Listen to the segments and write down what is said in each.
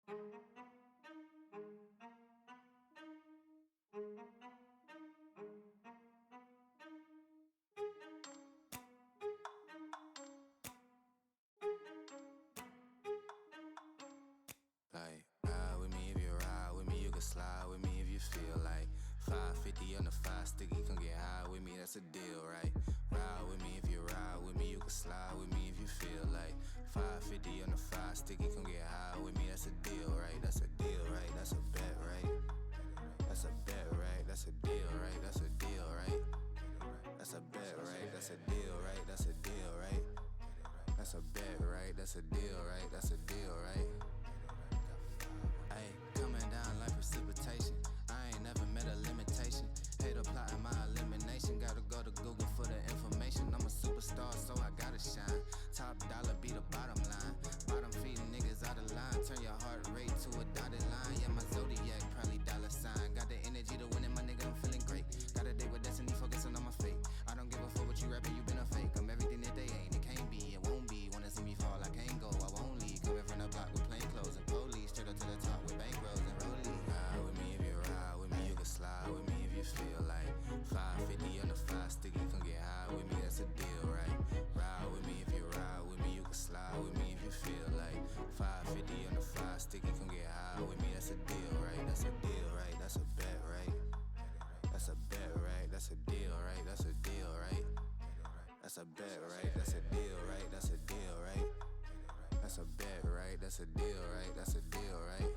Like, ride with me if you ride with me, you can slide with me if you feel like 550 on the 5 sticky, come get high with me, that's a deal, right? Ride with me if you ride with me, you can slide with me if you feel like 550 on the 5 sticky, come get high with me, that's a deal, right? That's a deal, right? That's a bet, right? That's a bet, right? That's a deal, right? That's a deal, right? That's a bet, right? That's a deal, right? That's a deal, right? That's a bet, right? That's a deal, right? That's a deal, right? Ayy, coming down like precipitation. I ain't never met a limitation. Hate plotting my elimination. Gotta go to Google for the information. I'm a superstar, so I gotta shine. Top dollar be the bottom line. Bottom feeding niggas out of line. Turn your heart rate to a dotted line. Yeah, my zodiac probably dollar sign. Got the energy to win it, my nigga, I'm feeling great. Got a day with destiny, focusing on my fate. I don't give a fuck what you rapping, you been a fake. I'm everything that they ain't, it can't be, it won't be. Wanna see me fall, I can't go, I won't leave. Coming from the block with plain clothes and police. Straight up to the top with bankrolls and rollies. Ride with me if you ride with me, you can slide with me if you feel like 550 on the 5 sticky, come get high with me, that's a deal, right? Ride with me if you ride with me, you can slide with me if you feel like 550 on the 5 sticky, come get high with me, that's a deal, right? That's a deal, right? That's a bet, right? That's a bet, right? That's a deal, right? That's a deal, right? That's a bet, right? That's a deal, right? That's a deal, right? That's a bet, right? That's a deal, right? That's a deal, right?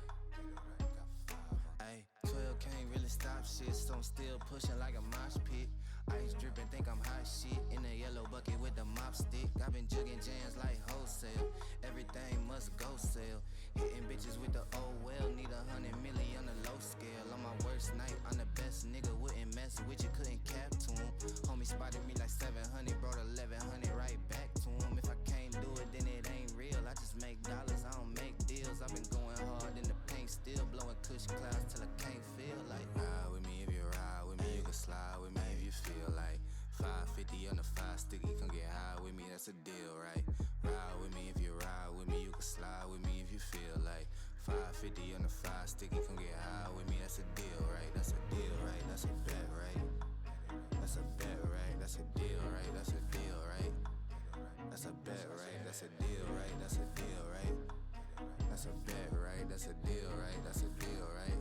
Ayy, 12 can't really stop shit, so I'm still pushing like a mosh pit. Ice dripping, think I'm hot shit. In a yellow bucket with the mop stick. I've been jugging jams like wholesale. Everything must go sell. Hitting bitches with the oh well. Need 100 million on the low scale. On my worst night, I'm the best nigga. Wouldn't mess with you, couldn't cap to him. Homie spotted me like 700, brought 1100 right back to him. If I can't do it, then it ain't real. I just make dollars, I don't make deals. I've been going hard in the paint, still blowing kush clouds till I can't feel like. Ride with me if you ride with me, you can slide with me if you feel like 550 on the 5 sticky, come get high with me, that's a deal, right? Ride with me if you ride with me, you can slide with me if you feel like 550 on the 5 sticky, come get high with me, that's a deal, right? That's a deal, right? That's a bet, right? That's a bet, right? That's a deal, right? That's a deal, right? That's a bet, right? That's a deal, right? That's a deal, right? That's a bet, right? That's a deal, right? That's a deal, right?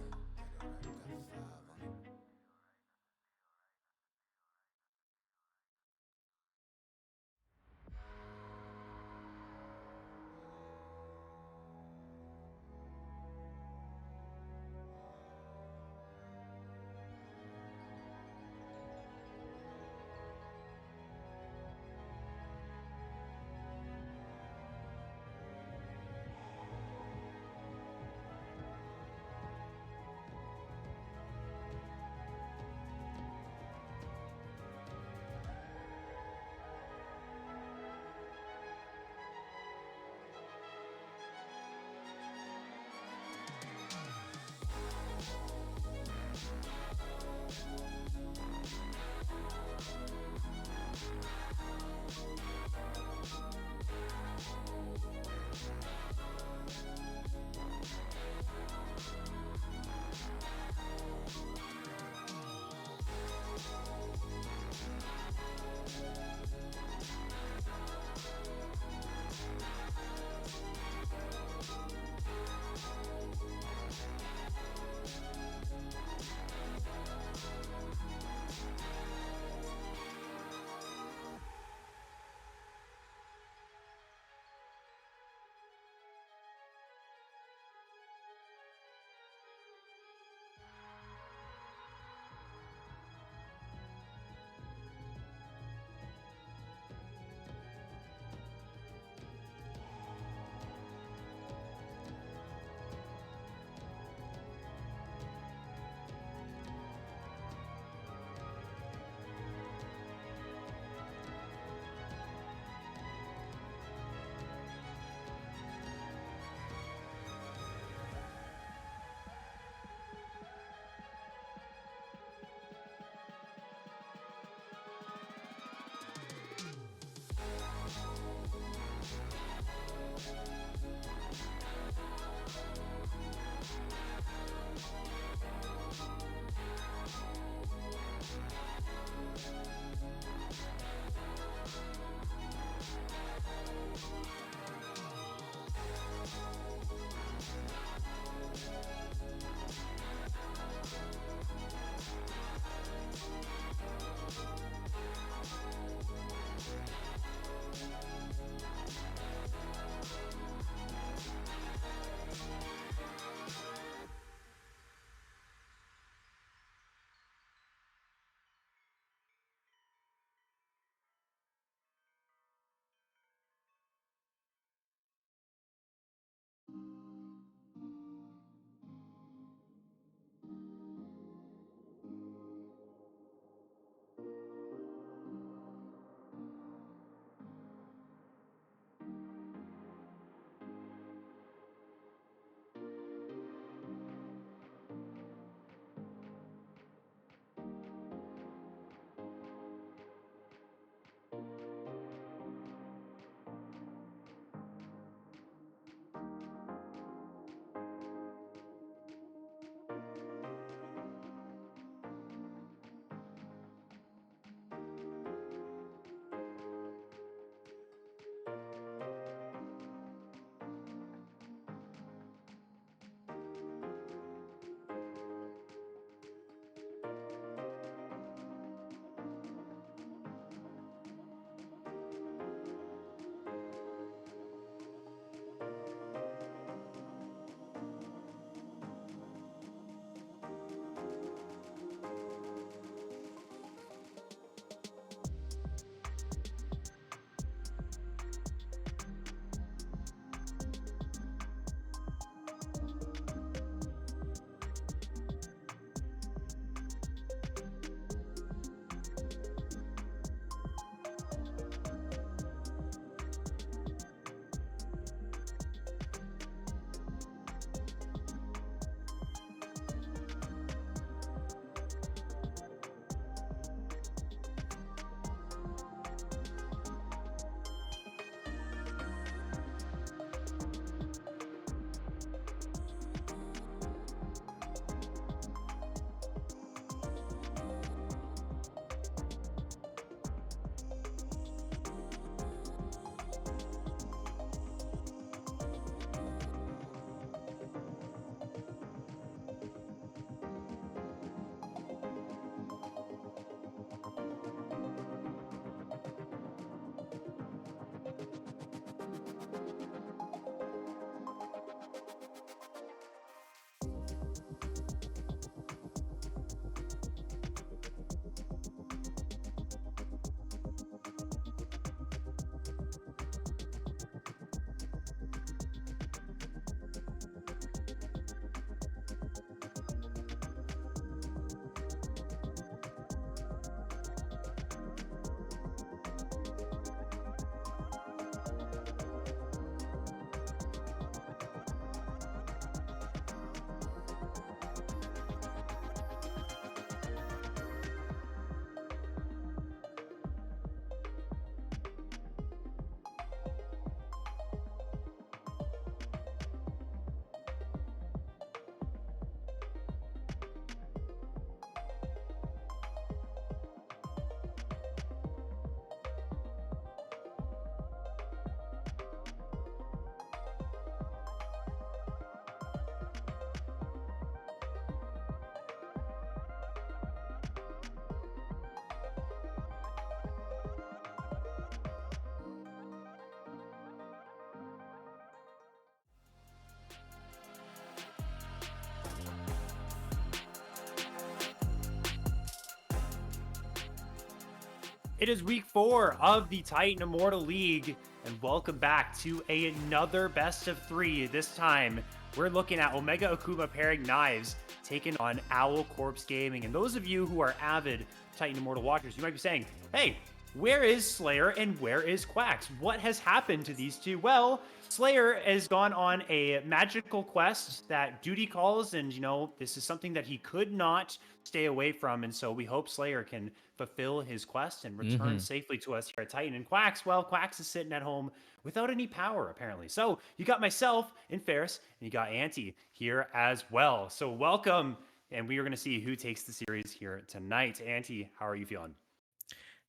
It is week 4 of the Titan Immortal League, and welcome back to another best of 3. This time, we're looking at Omega Akuma pairing Knives taking on Owl Corpse Gaming. And those of you who are avid Titan Immortal watchers, you might be saying, hey, where is Slayer and where is Quax? What has happened to these two? Well, Slayer has gone on a magical quest that duty calls, and this is something that he could not stay away from. And so we hope Slayer can fulfill his quest and return safely to us here at Titan. And Quax, well, Quax is sitting at home without any power, apparently. So you got myself and Ferris, and you got Auntie here as well. So welcome, and we are going to see who takes the series here tonight. Auntie, how are you feeling?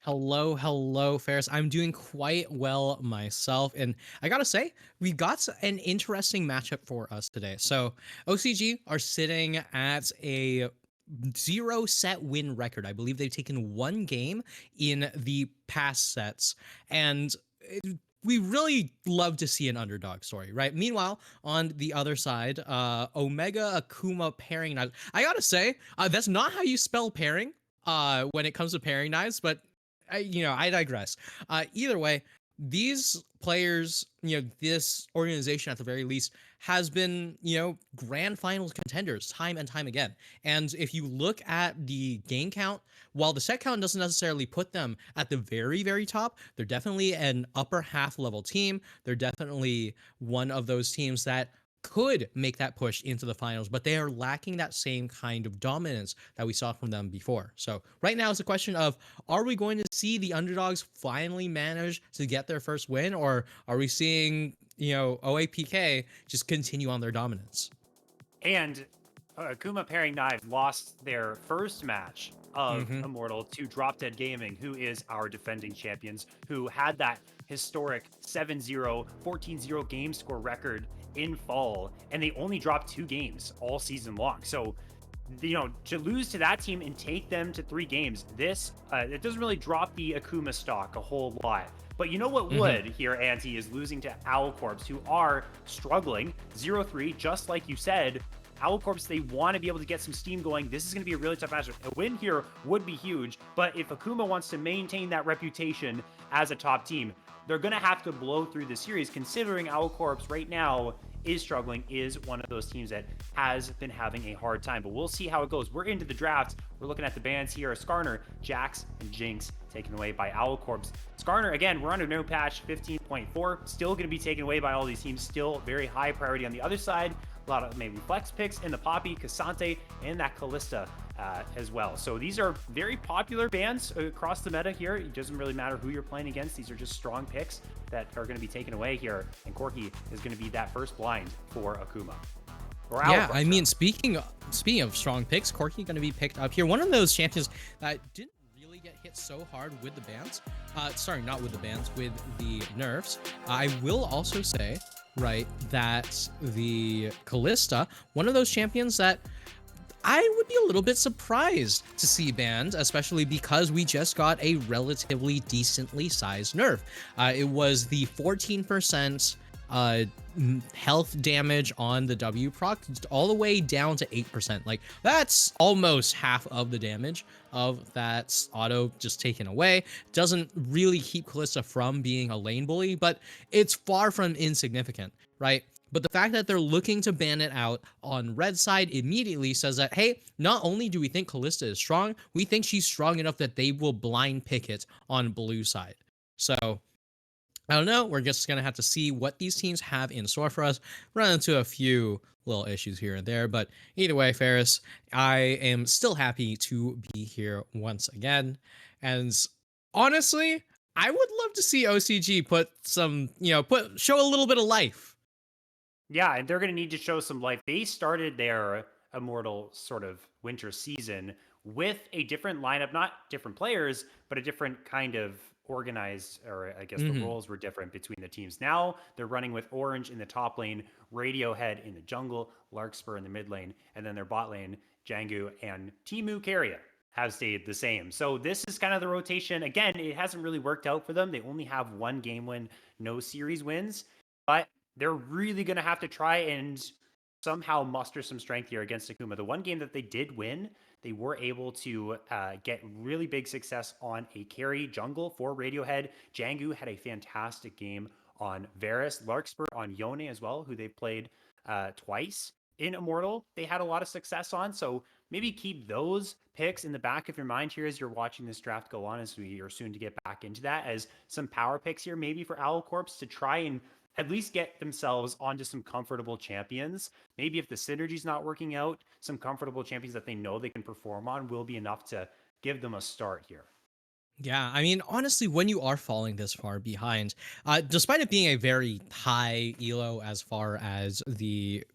Hello, Ferris. I'm doing quite well myself. And I gotta say, we got an interesting matchup for us today. So, OCG are sitting at a 0 set win record. I believe they've taken one game in the past sets. And we really love to see an underdog story, right? Meanwhile, on the other side, Omega Akuma pairing knives. I gotta say, that's not how you spell pairing when it comes to pairing knives, but I digress. Either way, these players, this organization at the very least has been, grand finals contenders time and time again. And if you look at the game count, while the set count doesn't necessarily put them at the very, very top, they're definitely an upper half level team. They're definitely one of those teams that could make that push into the finals, but they are lacking that same kind of dominance that we saw from them before. So right now it's a question of, are we going to see the underdogs finally manage to get their first win, or are we seeing, OAPK just continue on their dominance? And Akuma pairing knives lost their first match of Mm-hmm. Immortal to Drop Dead Gaming, who is our defending champions, who had that historic 7-0, 14-0 game score record in fall, and they only dropped 2 games all season long. So, to lose to that team and take them to 3 games, it doesn't really drop the Akuma stock a whole lot. But you know what Mm-hmm. would here, Auntie, is losing to Owl Corps, who are struggling 0-3, just like you said. Owl Corps, they want to be able to get some steam going. This is going to be a really tough matchup. A win here would be huge, but if Akuma wants to maintain that reputation as a top team, they're going to have to blow through the series, considering Owl Corps right now is struggling, is one of those teams that has been having a hard time. But we'll see how it goes. We're into the draft. We're looking at the bans here. Skarner, Jax, and Jinx taken away by Owl Corps. Skarner, again, we're under no patch 15.4. Still going to be taken away by all these teams. Still very high priority on the other side. A lot of maybe flex picks in the Poppy, Cassante, and that Callista as well. So these are very popular bans across the meta here. It doesn't really matter who you're playing against. These are just strong picks that are going to be taken away here. And Corki is going to be that first blind for Akuma. Or Yeah, Alcorp, I rather. mean, speaking of strong picks, Corky going to be picked up here. One of those champions that didn't really get hit so hard with the bans. Sorry, not with the bans, with the nerfs. I will also say, right, that the Callista, one of those champions that I would be a little bit surprised to see banned, especially because we just got a relatively decently sized nerf. It was the 14% health damage on the W proc all the way down to 8%. Like, that's almost half of the damage of that auto just taken away. Doesn't really keep Callista from being a lane bully, but it's far from insignificant, right? But the fact that they're looking to ban it out on red side immediately says that, hey, not only do we think Callista is strong, we think she's strong enough that they will blind pick it on blue side. So I don't know. We're just going to have to see what these teams have in store for us. Run into a few little issues here and there. But either way, Ferris, I am still happy to be here once again. And honestly, I would love to see OCG put some, show a little bit of life. Yeah, and they're going to need to show some life. They started their Immortal sort of winter season with a different lineup, not different players, but a different kind of organized, or I guess the Mm-hmm. roles were different between the teams. Now they're running with Orange in the top lane, Radiohead in the jungle, Larkspur in the mid lane, and then their bot lane, Jangu and Timu Carrier have stayed the same. So this is kind of the rotation. Again, it hasn't really worked out for them. They only have one game win, no series wins, but they're really going to have to try and somehow muster some strength here against Akuma. The one game that they did win, they were able to get really big success on a carry jungle for Radiohead. Jangu had a fantastic game on Varus, Larkspur on Yone as well, who they've played twice in Immortal. They had a lot of success on, so maybe keep those picks in the back of your mind here as you're watching this draft go on, as we are soon to get back into that, as some power picks here maybe for Owl Corps to try and at least get themselves onto some comfortable champions. Maybe if the synergy's not working out, some comfortable champions that they know they can perform on will be enough to give them a start here. Yeah, I mean, honestly, when you are falling this far behind, despite it being a very high elo as far as the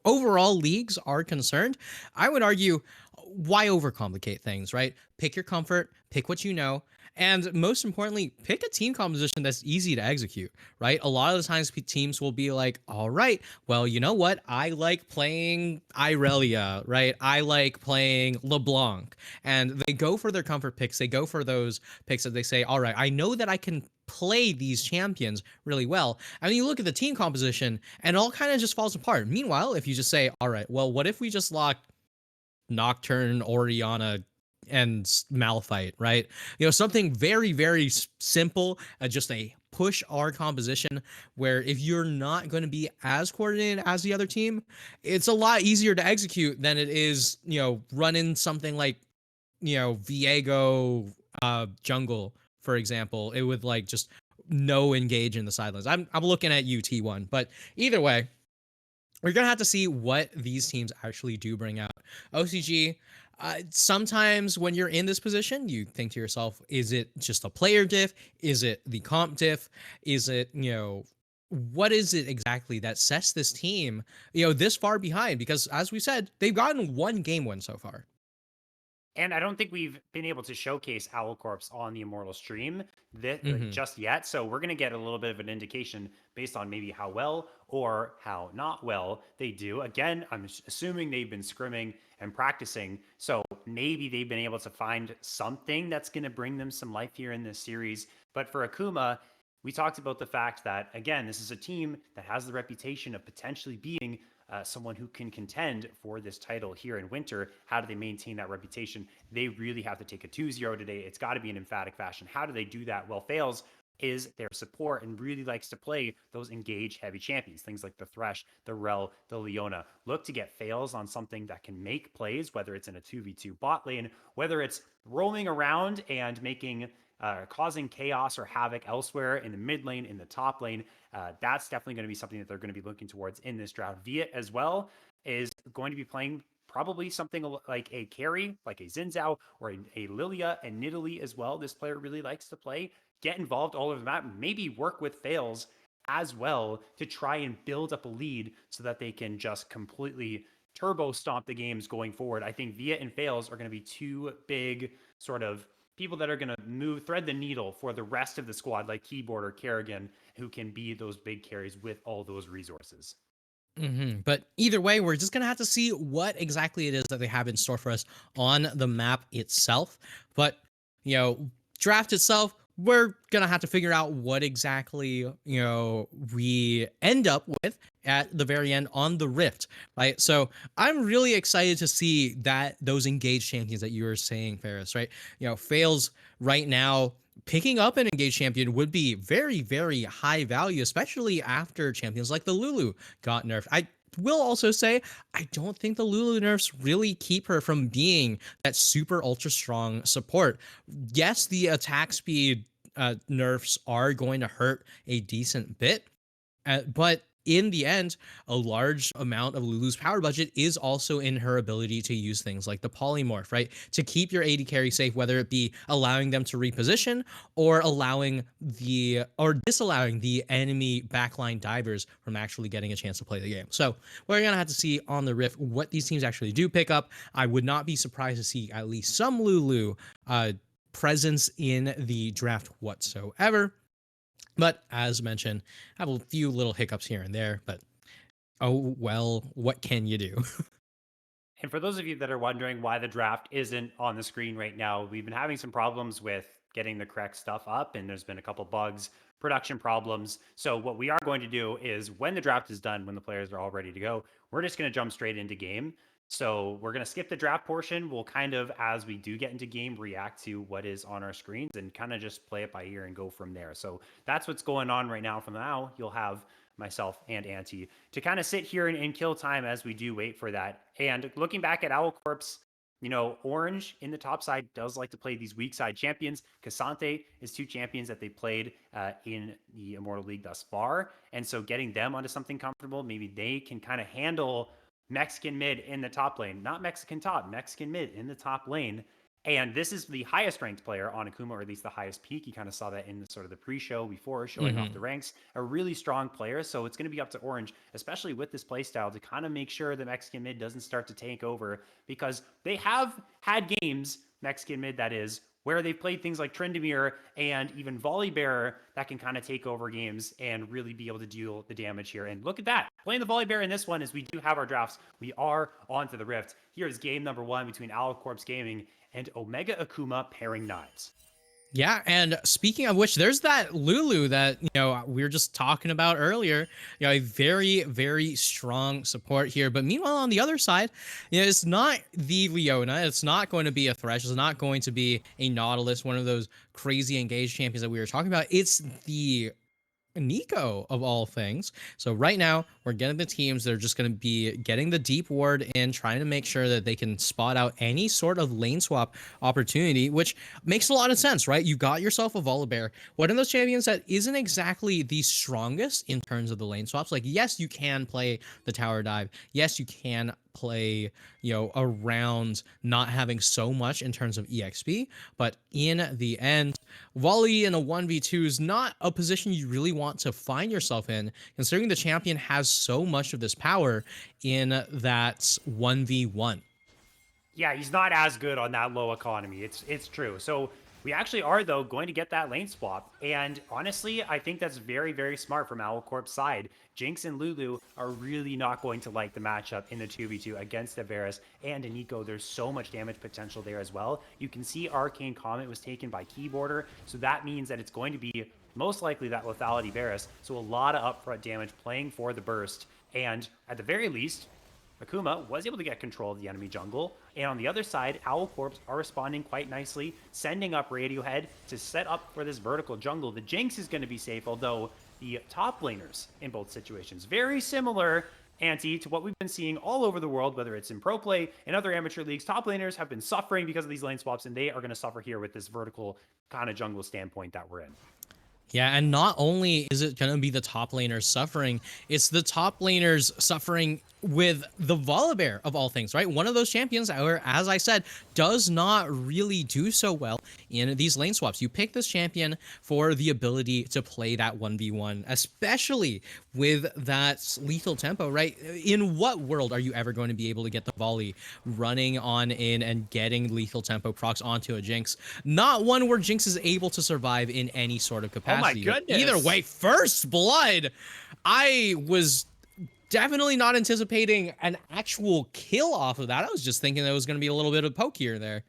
overall leagues are concerned, I would argue, why overcomplicate things, right? Pick your comfort, pick what you know, and most importantly, pick a team composition that's easy to execute, right? A lot of the times teams will be like, all right, well, you know what? I like playing Irelia, right? I like playing LeBlanc. And they go for their comfort picks. They go for those picks that they say, all right, I know that I can play these champions really well. And then you look at the team composition and it all kind of just falls apart. Meanwhile, if you just say, all right, well, what if we just lock Nocturne, Oriana, and Malphite, right? Something very, very simple, just a push our composition where if you're not going to be as coordinated as the other team, it's a lot easier to execute than it is, running something like, Viego jungle, for example. It would like just no engage in the sidelines. I'm looking at UT1, but either way, we're gonna have to see what these teams actually do bring out. OCG, sometimes when you're in this position, you think to yourself, is it just a player diff? Is it the comp diff? Is it, what is it exactly that sets this team, this far behind? Because as we said, they've gotten one game win so far. And I don't think we've been able to showcase Owl Corps on the Immortal stream just yet. So we're going to get a little bit of an indication based on maybe how well or how not well they do. Again, I'm assuming they've been scrimming and practicing. So maybe they've been able to find something that's going to bring them some life here in this series. But for Akuma, we talked about the fact that, again, this is a team that has the reputation of potentially being someone who can contend for this title here in winter. How do they maintain that reputation? They really have to take a 2-0 today. It's got to be an emphatic fashion. How do they do that? Well, Fails is their support and really likes to play those engage heavy champions, things like the Thresh, the Rel, the Leona. Look to get Fails on something that can make plays, whether it's in a 2v2 bot lane, whether it's roaming around and causing chaos or havoc elsewhere in the mid lane, in the top lane. That's definitely going to be something that they're going to be looking towards in this draft. Viet as well is going to be playing probably something like a carry, like a Zinzao or a Lilia and Nidalee as well. This player really likes to play. Get involved all over the map. Maybe work with Fails as well to try and build up a lead so that they can just completely turbo stomp the games going forward. I think Viet and Fails are going to be two big sort of people that are going to thread the needle for the rest of the squad, like Keyboard or Kerrigan, who can be those big carries with all those resources. But either way, we're just going to have to see what exactly it is that they have in store for us on the map itself. But, draft itself, we're going to have to figure out what exactly, we end up with at the very end on the Rift, right? So I'm really excited to see that those engaged champions that you were saying, Ferris, right? Fails right now, picking up an engaged champion would be very, very high value, especially after champions like the Lulu got nerfed. I will also say, I don't think the Lulu nerfs really keep her from being that super ultra strong support. Yes, the attack speed nerfs are going to hurt a decent bit, but in the end, a large amount of Lulu's power budget is also in her ability to use things like the polymorph, right? To keep your AD carry safe, whether it be allowing them to reposition or disallowing the enemy backline divers from actually getting a chance to play the game. So we're gonna have to see on the Rift what these teams actually do pick up. I would not be surprised to see at least some Lulu presence in the draft whatsoever. But as mentioned, I have a few little hiccups here and there, but oh well, what can you do? And for those of you that are wondering why the draft isn't on the screen right now, we've been having some problems with getting the correct stuff up, and there's been a couple bugs, production problems. So what we are going to do is when the draft is done, when the players are all ready to go, we're just going to jump straight into game. So we're going to skip the draft portion. We'll kind of, as we do get into game, react to what is on our screens and kind of just play it by ear and go from there. So that's what's going on right now. From now, you'll have myself and Auntie to kind of sit here and kill time as we do wait for that. And looking back at Owl Corp's, Orange in the top side does like to play these weak side champions. Cassante is two champions that they played in the Immortal League thus far. And so getting them onto something comfortable, maybe they can kind of handle Mexican mid in the top lane, not Mexican top, Mexican mid in the top lane. And this is the highest ranked player on Akuma, or at least the highest peak. You kind of saw that in the sort of the pre-show before showing off the ranks. A really strong player. So it's going to be up to Orange, especially with this playstyle, to kind of make sure the Mexican mid doesn't start to take over, because they have had games, Mexican mid that is, where they've played things like Tryndamere and even Volley Bearer that can kind of take over games and really be able to deal the damage here. And look at that. Playing the Volley Bearer in this one, as we do have our drafts, we are onto the Rift. Here is game number 1 between Owl Corp's Gaming and Omega Akuma pairing knives. Yeah, and speaking of which, there's that Lulu that, we were just talking about earlier. A very, very strong support here. But meanwhile, on the other side, it's not the Leona. It's not going to be a Thresh. It's not going to be a Nautilus, one of those crazy engaged champions that we were talking about. It's the Nico of all things. So right now we're getting the teams that are just going to be getting the deep ward in, trying to make sure that they can spot out any sort of lane swap opportunity, which makes a lot of sense, right? You got yourself a Volibear, one of those champions that isn't exactly the strongest in terms of the lane swaps. Like, yes, you can play the tower dive. Yes, you can play, around not having so much in terms of EXP, but in the end, Volley in a 1v2 is not a position you really want to find yourself in, considering the champion has so much of this power in that 1v1. Yeah, he's not as good on that low economy. It's true. So we actually are, though, going to get that lane swap. And honestly, I think that's very, very smart from Owl Corp's side. Jinx and Lulu are really not going to like the matchup in the 2v2 against Varus and Nico. There's so much damage potential there as well. You can see Arcane Comet was taken by Keyboarder, so that means that it's going to be most likely that lethality Varus. So a lot of upfront damage playing for the burst. And at the very least, Akuma was able to get control of the enemy jungle. And on the other side, Owl Corps are responding quite nicely, sending up Radiohead to set up for this vertical jungle. The Jinx is going to be safe, although the top laners in both situations, very similar, Auntie, to what we've been seeing all over the world, whether it's in pro play and other amateur leagues. Top laners have been suffering because of these lane swaps, and they are going to suffer here with this vertical kind of jungle standpoint that we're in. Yeah, and not only is it going to be the top laners suffering, it's the top laners suffering with the Volibear of all things, right? One of those champions, however, as I said, does not really do so well in these lane swaps. You pick this champion for the ability to play that 1v1, especially with that lethal tempo, right? In what world are you ever going to be able to get the volley running on in and getting lethal tempo procs onto a Jinx? Not one where Jinx is able to survive in any sort of capacity. Oh my goodness. Either way, first blood, I was definitely not anticipating an actual kill off of that. I was just thinking there was going to be a little bit of poke here and there.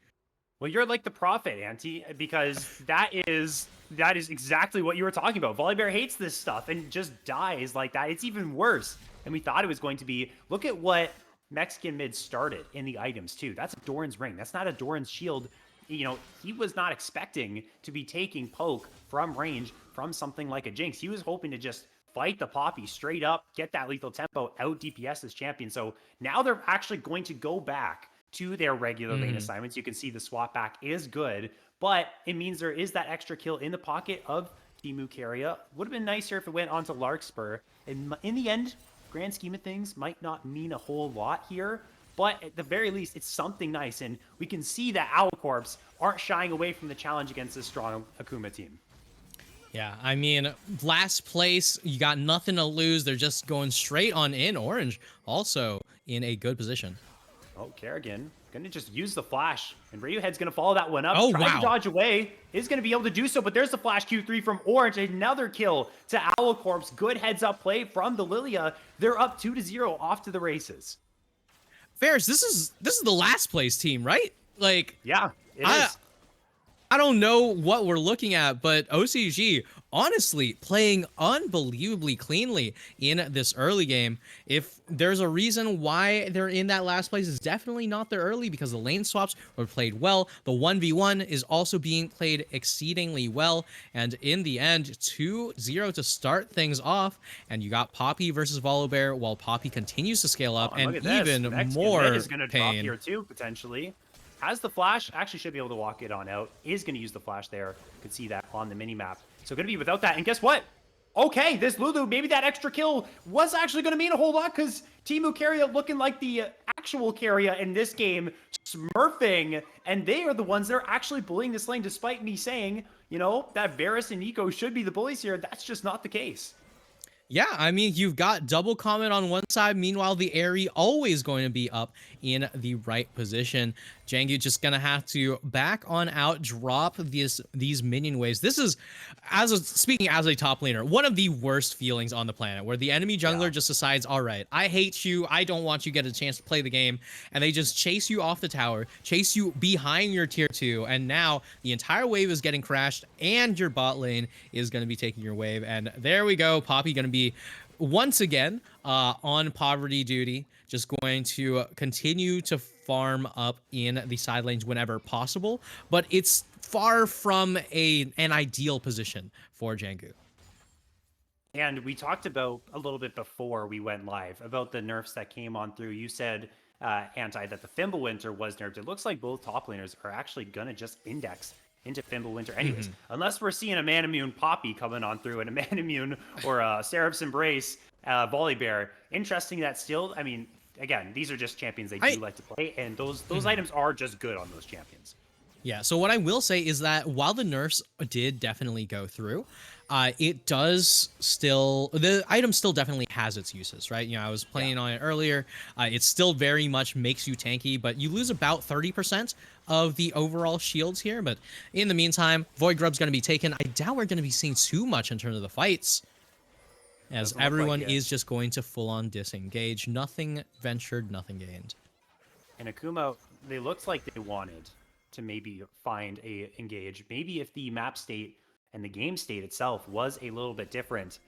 Well, you're like the prophet, Auntie, because that is exactly what you were talking about. Volibear hates this stuff and just dies like that. It's even worse than we thought it was going to be. Look at what Mexican mid started in the items, too. That's a Doran's ring. That's not a Doran's shield. He was not expecting to be taking poke from range from something like a Jinx. He was hoping to just fight the Poppy straight up, get that lethal tempo, out DPS as champion. So now they're actually going to go back to their regular lane assignments. You can see the swap back is good, but it means there is that extra kill in the pocket of Timu Keria. Would have been nicer if it went onto Larkspur. And in the end, grand scheme of things, might not mean a whole lot here, but at the very least, it's something nice. And we can see that Owl Corps aren't shying away from the challenge against this strong Akuma team. Yeah, I mean, last place, you got nothing to lose. They're just going straight on in. Orange also in a good position. Oh, Kerrigan going to just use the flash, and Radiohead's going to follow that one up. Oh, Tries wow. to dodge away, is going to be able to do so, but there's the flash Q3 from Orange. Another kill to Owl Corps. Good heads-up play from the Lilia. They're up 2-0 off to the races. Ferris, this is the last place team, right? Like, Yeah, it is. I don't know what we're looking at, but OCG honestly playing unbelievably cleanly in this early game. If there's a reason why they're in that last place, it's definitely not their early, because the lane swaps were played well. The 1v1 is also being played exceedingly well. And in the end, 2-0 to start things off. And you got Poppy versus Volibear, while Poppy continues to scale up, and even more is going to drop pain. here too, potentially. Has the flash, actually should be able to walk it on out. Is going to use the flash there. You can see that on the minimap. So going to be without that. And guess what? Okay, this Lulu, maybe that extra kill was actually going to mean a whole lot, because Teemu Carrier looking like the actual Carrier in this game, smurfing, and they are the ones that are actually bullying this lane, despite me saying, you know, that Varus and Nico should be the bullies here. That's just not the case. Yeah, I mean, you've got double comment on one side. Meanwhile, the Aerie always going to be up in the right position. Jangu just going to have to back on out, drop these minion waves. This is, speaking as a top laner, one of the worst feelings on the planet, where the enemy jungler just decides, all right, I hate you. I don't want you to get a chance to play the game. And they just chase you off the tower, chase you behind your tier 2. And now the entire wave is getting crashed, and your bot lane is going to be taking your wave. And there we go. Poppy going to be once again on poverty duty, just going to continue to farm up in the side lanes whenever possible, but it's far from an ideal position for Jangu. And we talked about a little bit before we went live about the nerfs that came on through. You said, Anti, that the Fimbulwinter was nerfed. It looks like both top laners are actually gonna just index into Fimbulwinter anyways, unless we're seeing a Manamune Poppy coming on through and a Manamune or a Seraph's Embrace Volibear. Interesting that still, I mean, again, these are just champions they do like to play, and those items are just good on those champions. Yeah, so what I will say is that while the nerfs did definitely go through, it does still, the item still definitely has its uses, right? You know, I was playing on it earlier. It still very much makes you tanky, but you lose about 30% of the overall shields here. But in the meantime, Void Grub's going to be taken. I doubt we're going to be seeing too much in terms of the fights, as everyone is just going to full-on disengage. Nothing ventured, nothing gained. And Akuma, they looked like they wanted to maybe find a engage. Maybe if the map state and the game state itself was a little bit different,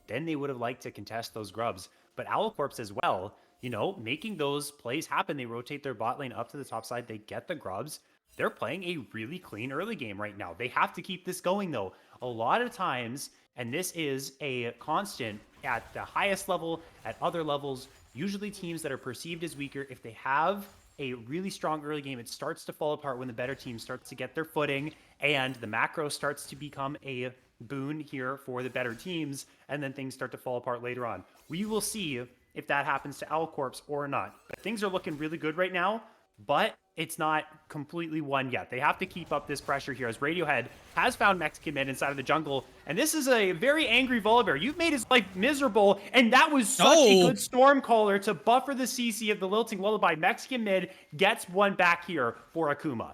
then they would have liked to contest those grubs. But Owlcorps as well, you know, making those plays happen. They rotate their bot lane up to the top side. They get the grubs. They're playing a really clean early game right now. They have to keep this going, though. A lot of times, and this is a constant at the highest level, at other levels, usually teams that are perceived as weaker, if they have a really strong early game, it starts to fall apart when the better team starts to get their footing and the macro starts to become a boon here for the better teams, and then things start to fall apart later on. We will see if that happens to Owlcorps or not. But things are looking really good right now, but it's not completely won yet. They have to keep up this pressure here, as Radiohead has found Mexican Mid inside of the jungle. And this is a very angry Volibear. You've made his life miserable, and that was such a good Stormcaller to buffer the CC of the Lilting Lullaby. Mexican Mid gets one back here for Akuma.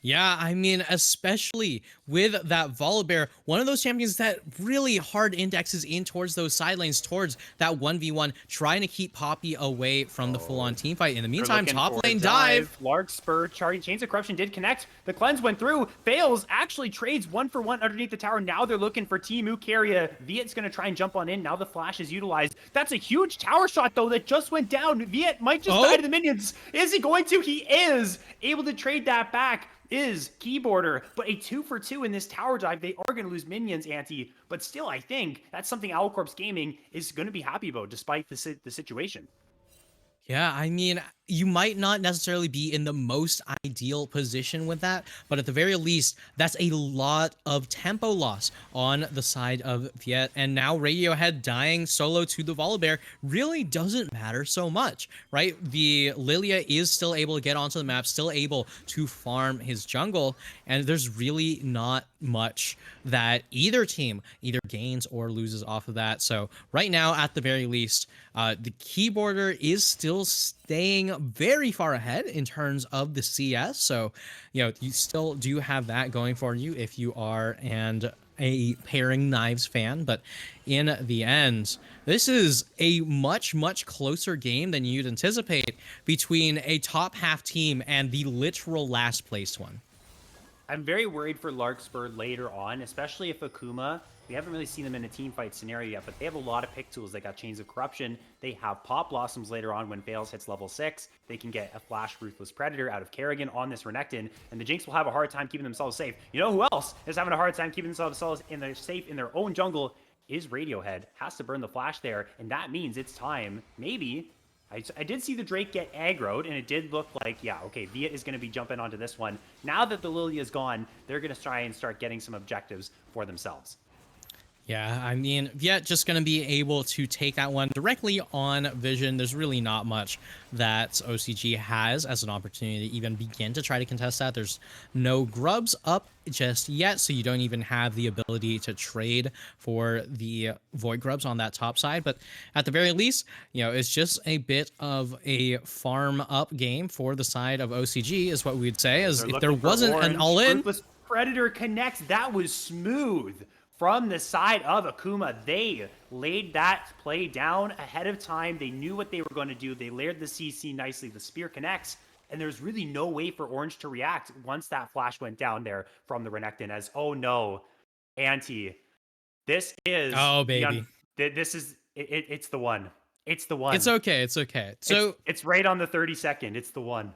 Yeah, I mean, especially with that Volibear, one of those champions that really hard indexes in towards those side lanes, towards that 1v1, trying to keep Poppy away from the full-on team fight. In the meantime, top lane dive. Large spur, Chains of Corruption did connect. The cleanse went through. Fails, actually trades 1-for-1 underneath the tower. Now they're looking for Teemu Carrier. Viet's going to try and jump on in. Now the flash is utilized. That's a huge tower shot, though, that just went down. Viet might just die to the minions. Is he going to? He is able to trade that back. Is Keyboarder, but a 2-for-2 in this tower dive. They are going to lose minions, Anti, but still, I think that's something Owlcorps Gaming is going to be happy about, despite the situation. Yeah, I mean, you might not necessarily be in the most ideal position with that, but at the very least, that's a lot of tempo loss on the side of Viet. And now Radiohead dying solo to the Volibear really doesn't matter so much, right? The Lilia is still able to get onto the map, still able to farm his jungle, and there's really not much that either team either gains or loses off of that. So right now, at the very least, the Keyboarder is still staying very far ahead in terms of the CS. So, you know, you still do have that going for you if you are a Pairing Knives fan. But in the end, this is a much, much closer game than you'd anticipate between a top half team and the literal last placed one. I'm very worried for Larkspur later on, especially if Akuma, we haven't really seen them in a team fight scenario yet, but they have a lot of pick tools. They got Chains of Corruption. They have Pop Blossoms later on when Fails hits level 6. They can get a Flash Ruthless Predator out of Kerrigan on this Renekton, and the Jinx will have a hard time keeping themselves safe. You know who else is having a hard time keeping themselves safe in their own jungle? Is Radiohead. Has to burn the Flash there, and that means it's time, maybe. I did see the Drake get aggroed, and it did look like, yeah, okay, Viet is going to be jumping onto this one. Now that the Lilia is gone, they're going to try and start getting some objectives for themselves. Yeah, I mean, Viet just going to be able to take that one directly on Vision. There's really not much that OCG has as an opportunity to even begin to try to contest that. There's no grubs up just yet, so you don't even have the ability to trade for the Void Grubs on that top side. But at the very least, you know, it's just a bit of a farm up game for the side of OCG is what we'd say, as if there wasn't an all-in. Ruthless Predator connects. That was smooth. From the side of Akuma, they laid that play down ahead of time. They knew what they were going to do. They layered the CC nicely. The spear connects, and there's really no way for Orange to react once that flash went down there from the Renekton as, oh no, Auntie, this is... Oh, baby. This is... It's the one. It's the one. It's okay. It's okay. So it's right on the 32nd. It's the one.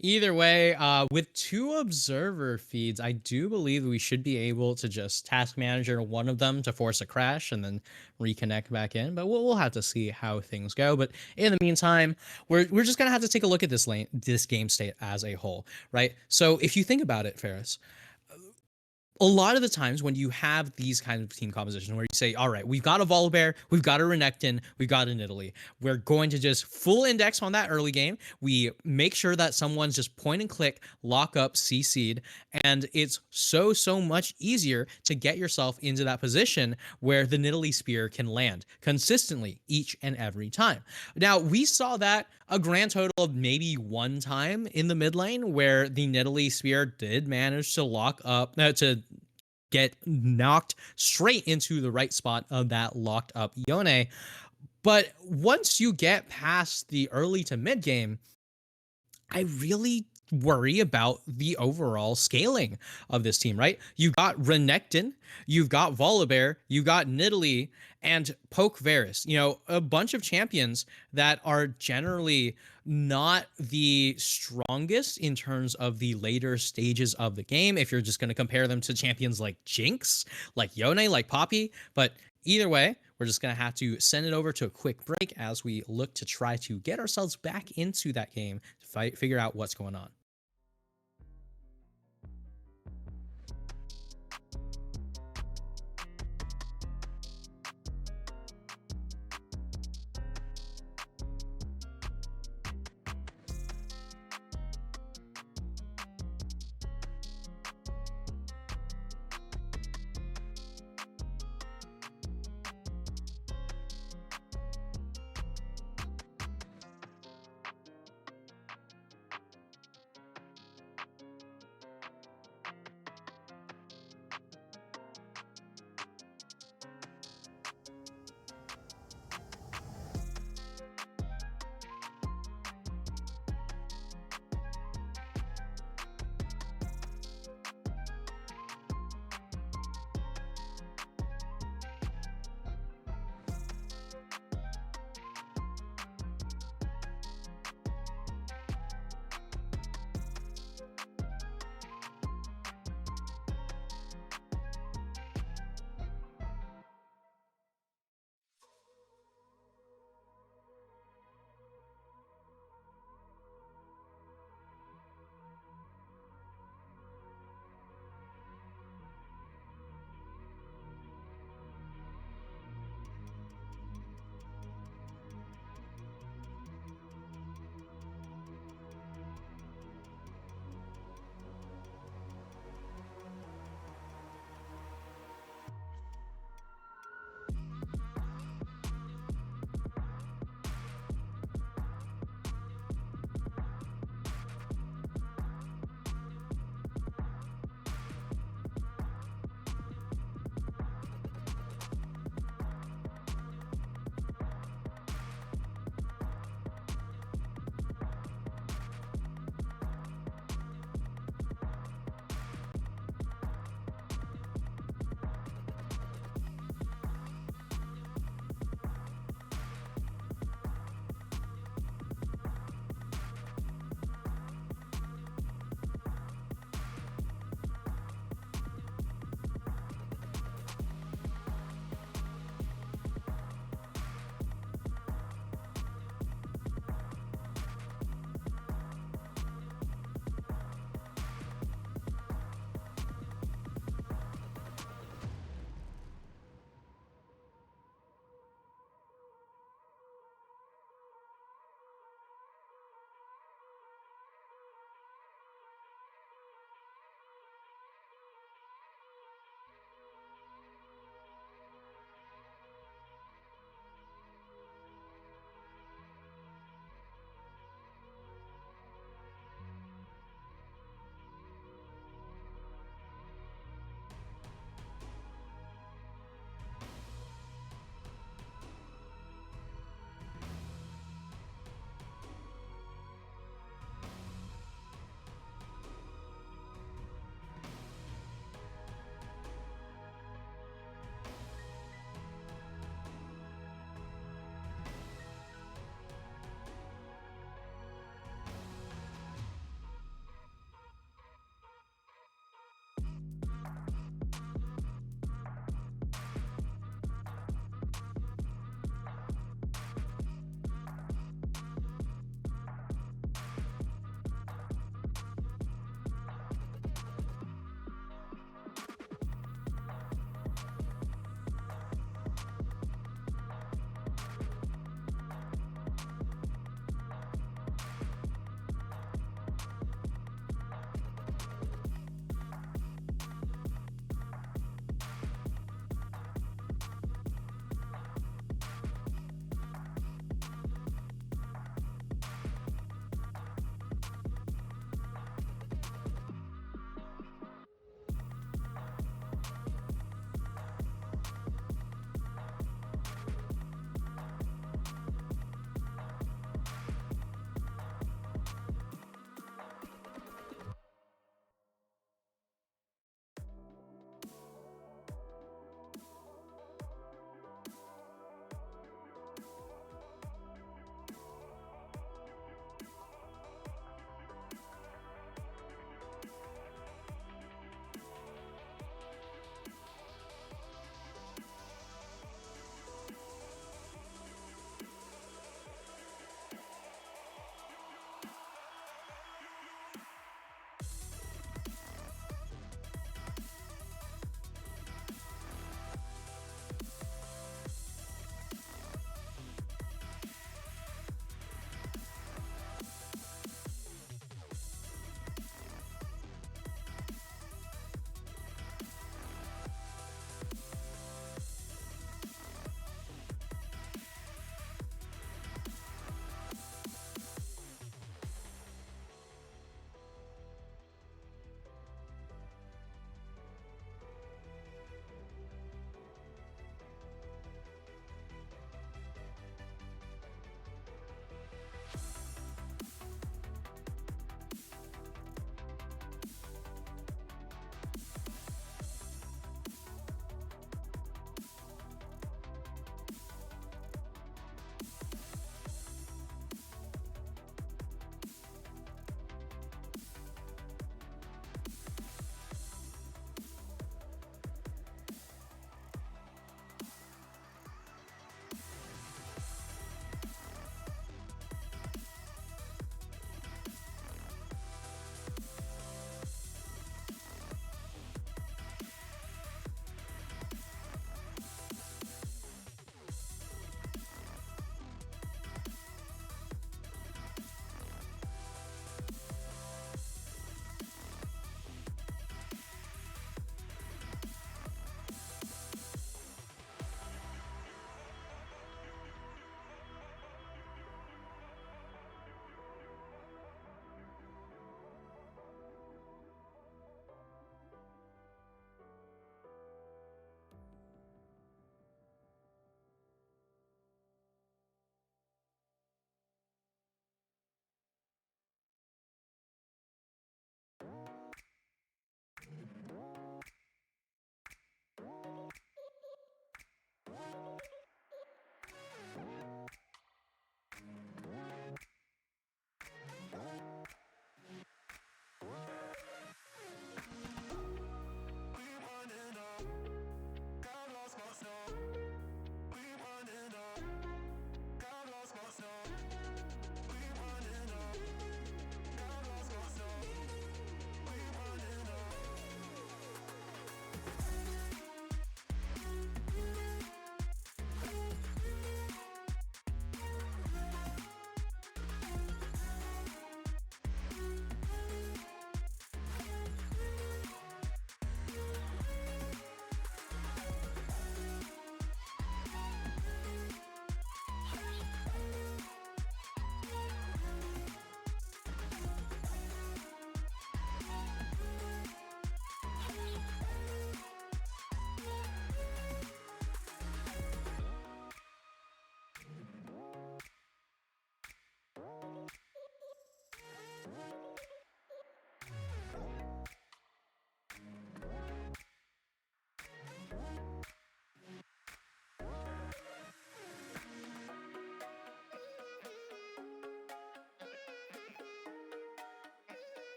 Either way, with 2 observer feeds, I do believe we should be able to just task manager one of them to force a crash and then reconnect back in. But we'll have to see how things go. But in the meantime, we're just gonna have to take a look at this game state as a whole, right? So if you think about it, Ferris, a lot of the times when you have these kind of team compositions where you say, all right, we've got a Volibear, we've got a Renekton, we've got an Italy. We're going to just full index on that early game. We make sure that someone's just point and click, lock up, CC'd, and it's so much easier to get yourself into that position where the Nidalee Spear can land consistently each and every time. Now, we saw that a grand total of maybe 1 time in the mid lane where the Nidalee Spear did manage to lock up, to get knocked straight into the right spot of that locked up Yone. But once you get past the early to mid game, I really worry about the overall scaling of this team, right? You got Renekton, you've got Volibear, you got Nidalee, and Poke Varus. You know, a bunch of champions that are generally not the strongest in terms of the later stages of the game, if you're just going to compare them to champions like Jinx, like Yone, like Poppy. But either way, we're just going to have to send it over to a quick break as we look to try to get ourselves back into that game to figure out what's going on.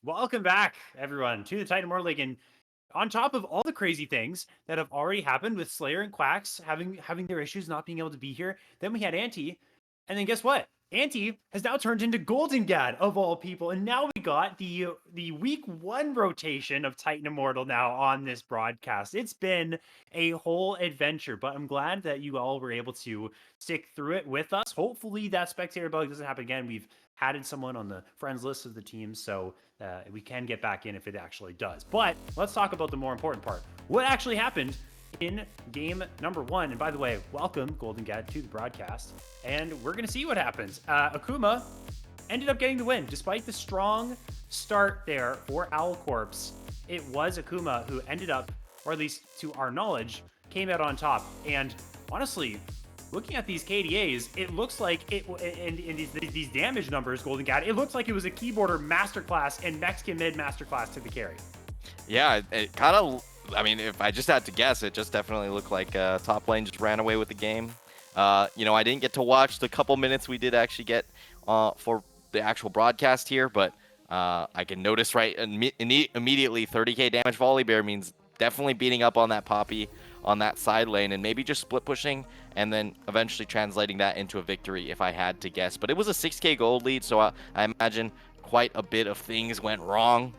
Welcome back, everyone, to the Titan Immortal League. And on top of all the crazy things that have already happened with Slayer and Quacks having their issues not being able to be here, then we had Anti, and then guess what? Anti has now turned into Golden Gad of all people, and now we got the week 1 rotation of Titan Immortal now on this broadcast. It's been a whole adventure, but I'm glad that you all were able to stick through it with us. Hopefully that spectator bug doesn't happen again. We've added someone on the friends list of the team, so we can get back in if it actually does. But let's talk about the more important part. What actually happened in game number 1? And by the way, welcome Golden Gad to the broadcast, and we're gonna see what happens. Akuma ended up getting the win despite the strong start there for Owl Corps. It was Akuma who ended up, or at least to our knowledge, came out on top. And honestly, looking at these KDAs, it looks like these damage numbers, Golden Gad, it looks like it was a keyboarder masterclass and Mexican mid masterclass to the carry. Yeah, it kind of, I mean, if I just had to guess, it just definitely looked like top lane just ran away with the game. I didn't get to watch the couple minutes we did actually get for the actual broadcast here, but I can notice immediately 30k damage volley bear means definitely beating up on that Poppy on that side lane and maybe just split pushing and then eventually translating that into a victory if I had to guess. But it was a 6k gold lead, so I imagine quite a bit of things went wrong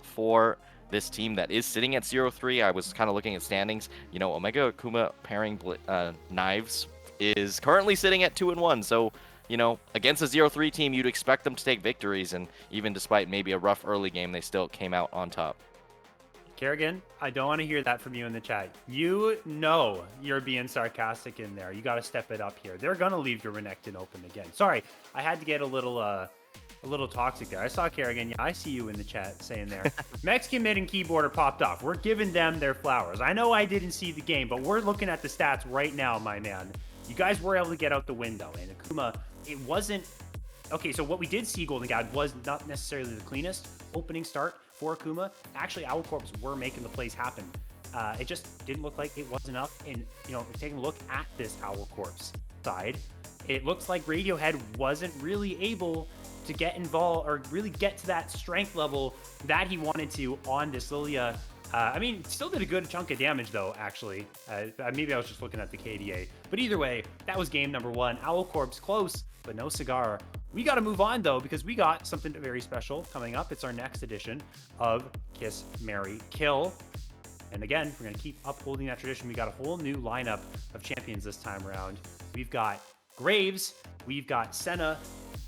for this team that is sitting at 0-3. I was kind of looking at standings. Omega Akuma pairing knives is currently sitting at 2-1. So, against a 0-3 team, you'd expect them to take victories. And even despite maybe a rough early game, they still came out on top. Kerrigan, I don't want to hear that from you in the chat. You know you're being sarcastic in there. You got to step it up here. They're going to leave your Renekton open again. Sorry, I had to get a little toxic there. I saw Kerrigan. Yeah, I see you in the chat saying there. Mexican mid and keyboarder popped off. We're giving them their flowers. I know I didn't see the game, but we're looking at the stats right now, my man. You guys were able to get out the window. And Akuma, it wasn't... Okay, so what we did see, Golden God, was not necessarily the cleanest opening start for Akuma. Actually, Owl Corps were making the plays happen. It just didn't look like it was enough. And, taking a look at this Owl Corps side, it looks like Radiohead wasn't really able to get involved or really get to that strength level that he wanted to on this Lilia. Still did a good chunk of damage though, actually. Maybe I was just looking at the KDA. But either way, that was game number 1. Owl Corps close, but no cigar. We got to move on though, because we got something very special coming up. It's our next edition of Kiss, Marry, Kill. And again, we're going to keep upholding that tradition. We got a whole new lineup of champions this time around. We've got Graves, we've got Senna,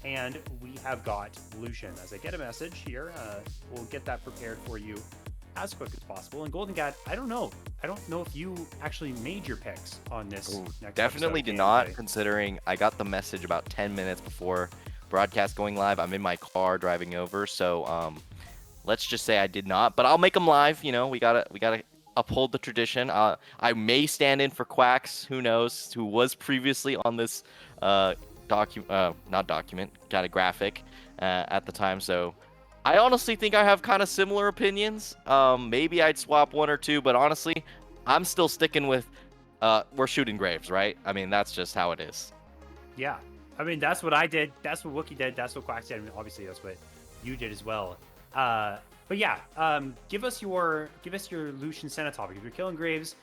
and we have got Lucian. As I get a message here, we'll get that prepared for you as quick as possible. And Golden God, I don't know if you actually made your picks on this. Next definitely did not, considering I got the message about 10 minutes before broadcast going live. I'm in my car driving over, so let's just say I did not. But I'll make them live. We gotta uphold the tradition. I may stand in for Quacks, who knows, who was previously on this graphic at the time. So I honestly think I have kind of similar opinions. Maybe I'd swap one or two, but honestly, I'm still sticking with we're shooting Graves, right? That's just how it is. Yeah. That's what I did. That's what Wookie did. That's what Quacks did. Obviously, that's what you did as well. But yeah, give us your Lucian Senna topic. If you're killing Graves,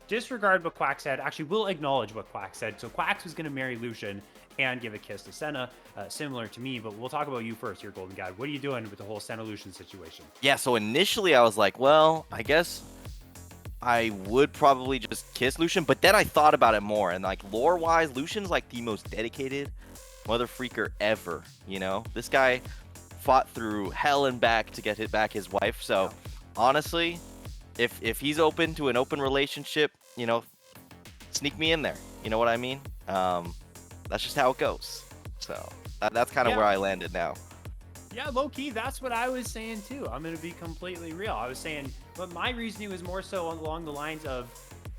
disregard what Quack said. Actually, we'll acknowledge what Quack said. So Quacks was going to marry Lucian and give a kiss to Senna, similar to me. But we'll talk about you first here, Golden God. What are you doing with the whole Senna Lucian situation? Yeah, so initially I was like, well, I guess I would probably just kiss Lucian, but then I thought about it more, and like lore-wise, Lucian's like the most dedicated mother freaker ever. This guy fought through hell and back to get back his wife. So honestly, if he's open to an open relationship, sneak me in there. You know what I mean? That's just how it goes. So that's kind of where I landed now. Yeah, low-key, that's what I was saying too. I'm going to be completely real. I was saying, but my reasoning was more so along the lines of,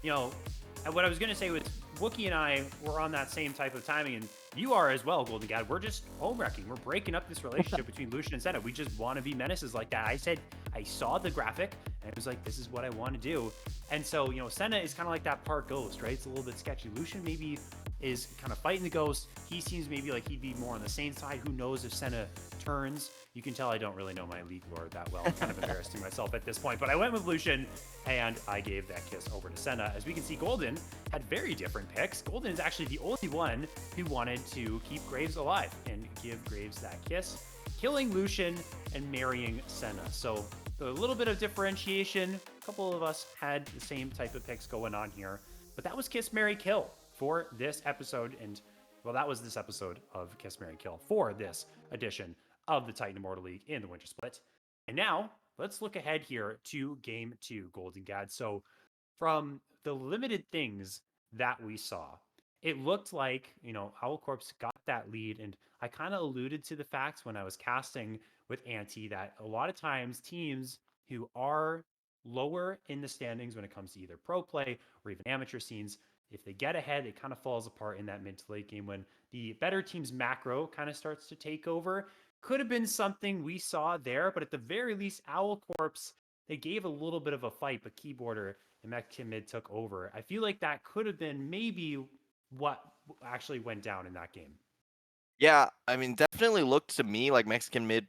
what I was going to say was Wookie and I were on that same type of timing, and you are as well, Golden God. We're just home wrecking. We're breaking up this relationship between Lucian and Senna. We just want to be menaces like that. I saw the graphic, and it was like, this is what I want to do. And so, Senna is kind of like that part ghost, right? It's a little bit sketchy. Lucian maybe is kind of fighting the ghost. He seems maybe like he'd be more on the same side. Who knows if Senna turns. You can tell I don't really know my League lore that well. I'm kind of embarrassing myself at this point, but I went with Lucian, and I gave that kiss over to Senna. As we can see, Golden had very different picks. Golden is actually the only one who wanted to keep Graves alive and give Graves that kiss, killing Lucian and marrying Senna. So a little bit of differentiation. A couple of us had the same type of picks going on here, but that was Kiss, Marry, Kill for this episode. And well, that was this episode of Kiss, Marry, Kill for this edition of the Titan Immortal League in the Winter Split. And now let's look ahead here to Game 2, Golden Gad. So from the limited things that we saw, it looked like, Owl Corps got that lead. And I kind of alluded to the facts when I was casting with Ante that a lot of times teams who are lower in the standings when it comes to either pro play or even amateur scenes, if they get ahead, it kind of falls apart in that mid to late game when the better team's macro kind of starts to take over. Could have been something we saw there, but at the very least, Owl Corps, they gave a little bit of a fight, but Keyboarder and Mexican Mid took over. I feel like that could have been maybe what actually went down in that game. Yeah, I mean, definitely looked to me like Mexican Mid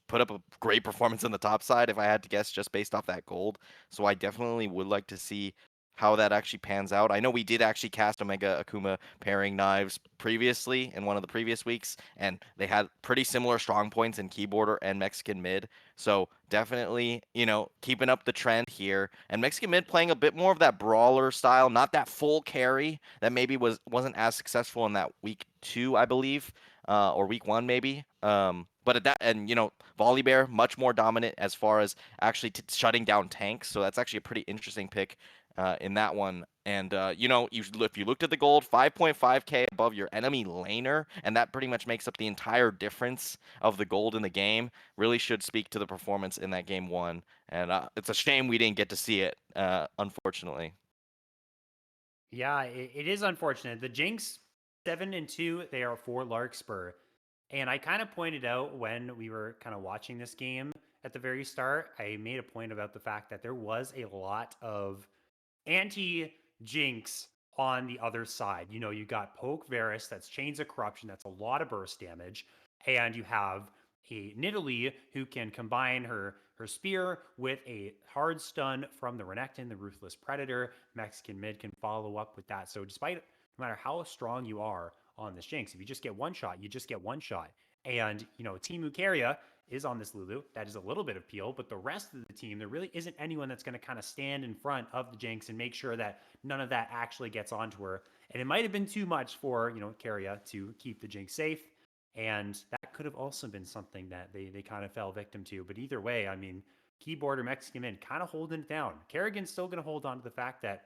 put up a great performance on the top side, if I had to guess, just based off that gold. So I definitely would like to see how that actually pans out. I know we did actually cast Omega Akuma pairing knives previously in one of the previous weeks, and they had pretty similar strong points in Keyboarder and Mexican Mid. So definitely, keeping up the trend here. And Mexican Mid playing a bit more of that brawler style, not that full carry that maybe wasn't as successful in that week 2, I believe, or week 1 maybe. But at that, and Volibear much more dominant as far as actually shutting down tanks. So that's actually a pretty interesting pick in that one. And if you looked at the gold, 5.5k above your enemy laner, and that pretty much makes up the entire difference of the gold in the game. Really should speak to the performance in that game 1. And it's a shame we didn't get to see it, unfortunately. Yeah, it is unfortunate. The Jinx 7-2, they are for Larkspur. And I kind of pointed out when we were kind of watching this game at the very start, I made a point about the fact that there was a lot of anti-Jinx on the other side. You got Poke Varus, that's Chains of Corruption, that's a lot of burst damage. And you have a Nidalee who can combine her spear with a hard stun from the Renekton, the Ruthless Predator. Mexican Mid can follow up with that. So despite, no matter how strong you are on this Jinx, if you just get one shot, you just get one shot. And, Team Lucaria is on this Lulu. That is a little bit of peel, but the rest of the team, there really isn't anyone that's going to kind of stand in front of the Jinx and make sure that none of that actually gets onto her. And it might have been too much for, Caria to keep the Jinx safe. And that could have also been something that they kind of fell victim to. But either way, I mean, Keyboard or Mexican Mid kind of holding it down. Kerrigan's still going to hold on to the fact that,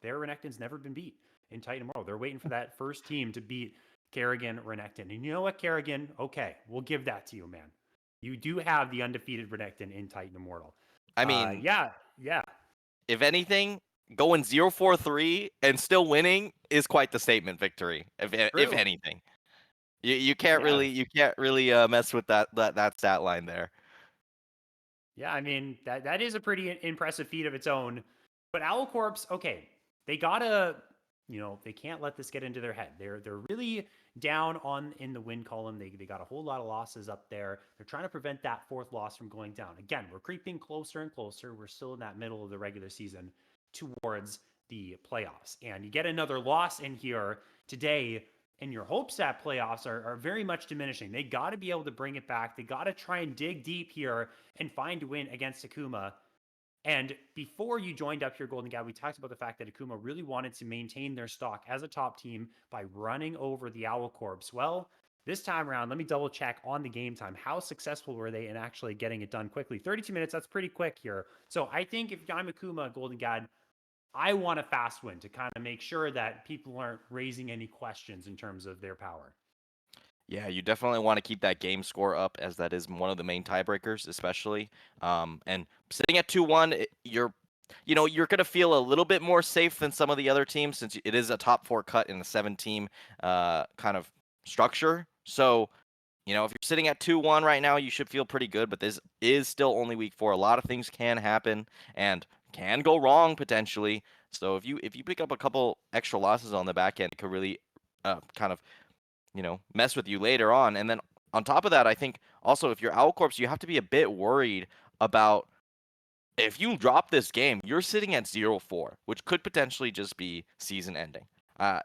their Renekton's never been beat in Titan Immortal. They're waiting for that first team to beat Kerrigan, Renekton. And you know what, Kerrigan? Okay, we'll give that to you, man. You do have the undefeated Renekton in Titan Immortal. I mean, yeah. If anything, going 0-4-3 and still winning is quite the statement victory. If anything, you can't really mess with that stat line there. Yeah, I mean that is a pretty impressive feat of its own. But Owl Corps, okay, they gotta, they can't let this get into their head. They're really down in the win column. They got a whole lot of losses up there. They're trying to prevent that fourth loss from going down. Again, we're creeping closer and closer. We're still in that middle of the regular season towards the playoffs. And you get another loss in here today, and your hopes at playoffs are very much diminishing. They got to be able to bring it back. They got to try and dig deep here and find a win against Akuma. And before you joined up here, Golden Gad, we talked about the fact that Akuma really wanted to maintain their stock as a top team by running over the Owl Corps. Well, this time around, let me double check on the game time. How successful were they in actually getting it done quickly? 32 minutes, that's pretty quick here. So I think if I'm Akuma, Golden Gad, I want a fast win to kind of make sure that people aren't raising any questions in terms of their power. Yeah, you definitely want to keep that game score up, as that is one of the main tiebreakers, especially. And sitting at 2-1, you're gonna feel a little bit more safe than some of the other teams, since it is a top 4 cut in the 7-team kind of structure. So, if you're sitting at 2-1 right now, you should feel pretty good. But this is still only week 4. A lot of things can happen and can go wrong potentially. So if you pick up a couple extra losses on the back end, it could really kind of mess with you later on. And then on top of that, I think Also, if you're Owl Corps, you have to be a bit worried about if you drop this game, you're sitting at 0-4, which could potentially just be season ending.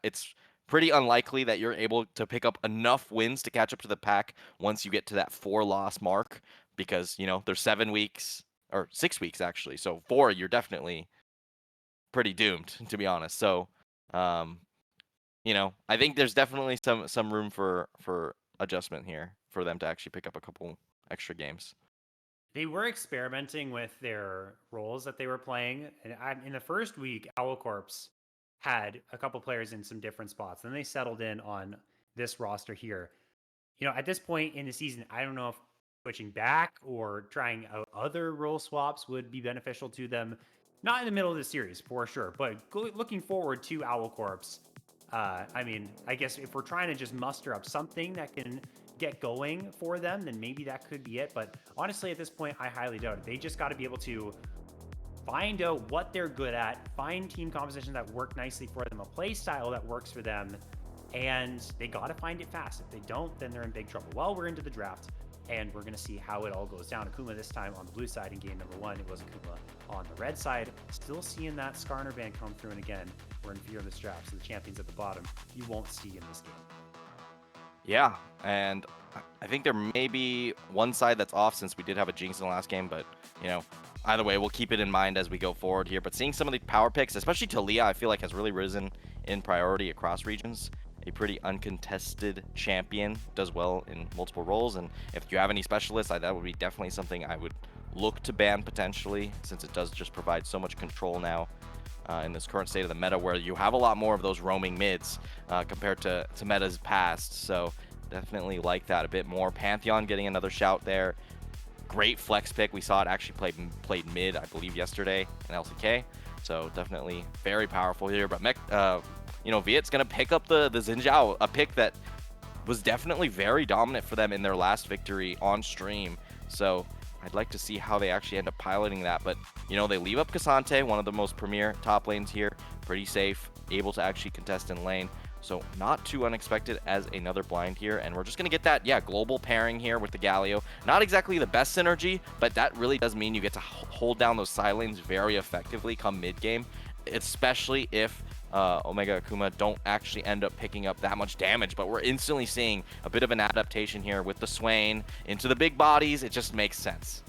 It's pretty unlikely that you're able to pick up enough wins to catch up to the pack once you get to that 4-loss mark, because, there's 7 weeks or 6 weeks actually. So 4, you're definitely pretty doomed, to be honest. So, um, I think there's definitely some room for adjustment here for them to actually pick up a couple extra games. They were experimenting with their roles that they were playing. And in the first week, Owl Corps had a couple players in some different spots. Then they settled in on this roster here. At this point in the season, I don't know if switching back or trying out other role swaps would be beneficial to them. Not in the middle of the series, for sure, but looking forward to Owl Corps. I guess if we're trying to just muster up something that can get going for them, then maybe that could be it. But honestly, at this point, I highly doubt it. They just got to be able to find out what they're good at, find team compositions that work nicely for them, a play style that works for them, and they got to find it fast. If they don't, then they're in big trouble. Well, we're into the draft, and we're going to see how it all goes down. Akuma this time on the blue side in game number 1. It was Akuma on the red side. Still seeing that Skarner band come through, and again, we're in fear of this draft, so the champions at the bottom you won't see in this game. Yeah, and I think there may be one side that's off since we did have a jinx in the last game, but, either way, we'll keep it in mind as we go forward here. But seeing some of the power picks, especially Talia, I feel like has really risen in priority across regions. A pretty uncontested champion, does well in multiple roles, and if you have any specialists, that would be definitely something I would look to ban potentially, since it does just provide so much control now in this current state of the meta, where you have a lot more of those roaming mids compared to metas past. So definitely like that a bit more. Pantheon getting another shout there. Great flex pick. We saw it actually played mid, I believe, yesterday in LCK. So definitely very powerful here. But Viet's going to pick up the Xin Zhao, a pick that was definitely very dominant for them in their last victory on stream. So I'd like to see how they actually end up piloting that. But, they leave up Cassante, one of the most premier top lanes here. Pretty safe, able to actually contest in lane. So not too unexpected as another blind here. And we're just going to get that, global pairing here with the Galio. Not exactly the best synergy, but that really does mean you get to hold down those side lanes very effectively come mid-game, especially if Omega Akuma don't actually end up picking up that much damage. But we're instantly seeing a bit of an adaptation here with the Swain into the big bodies. It just makes sense.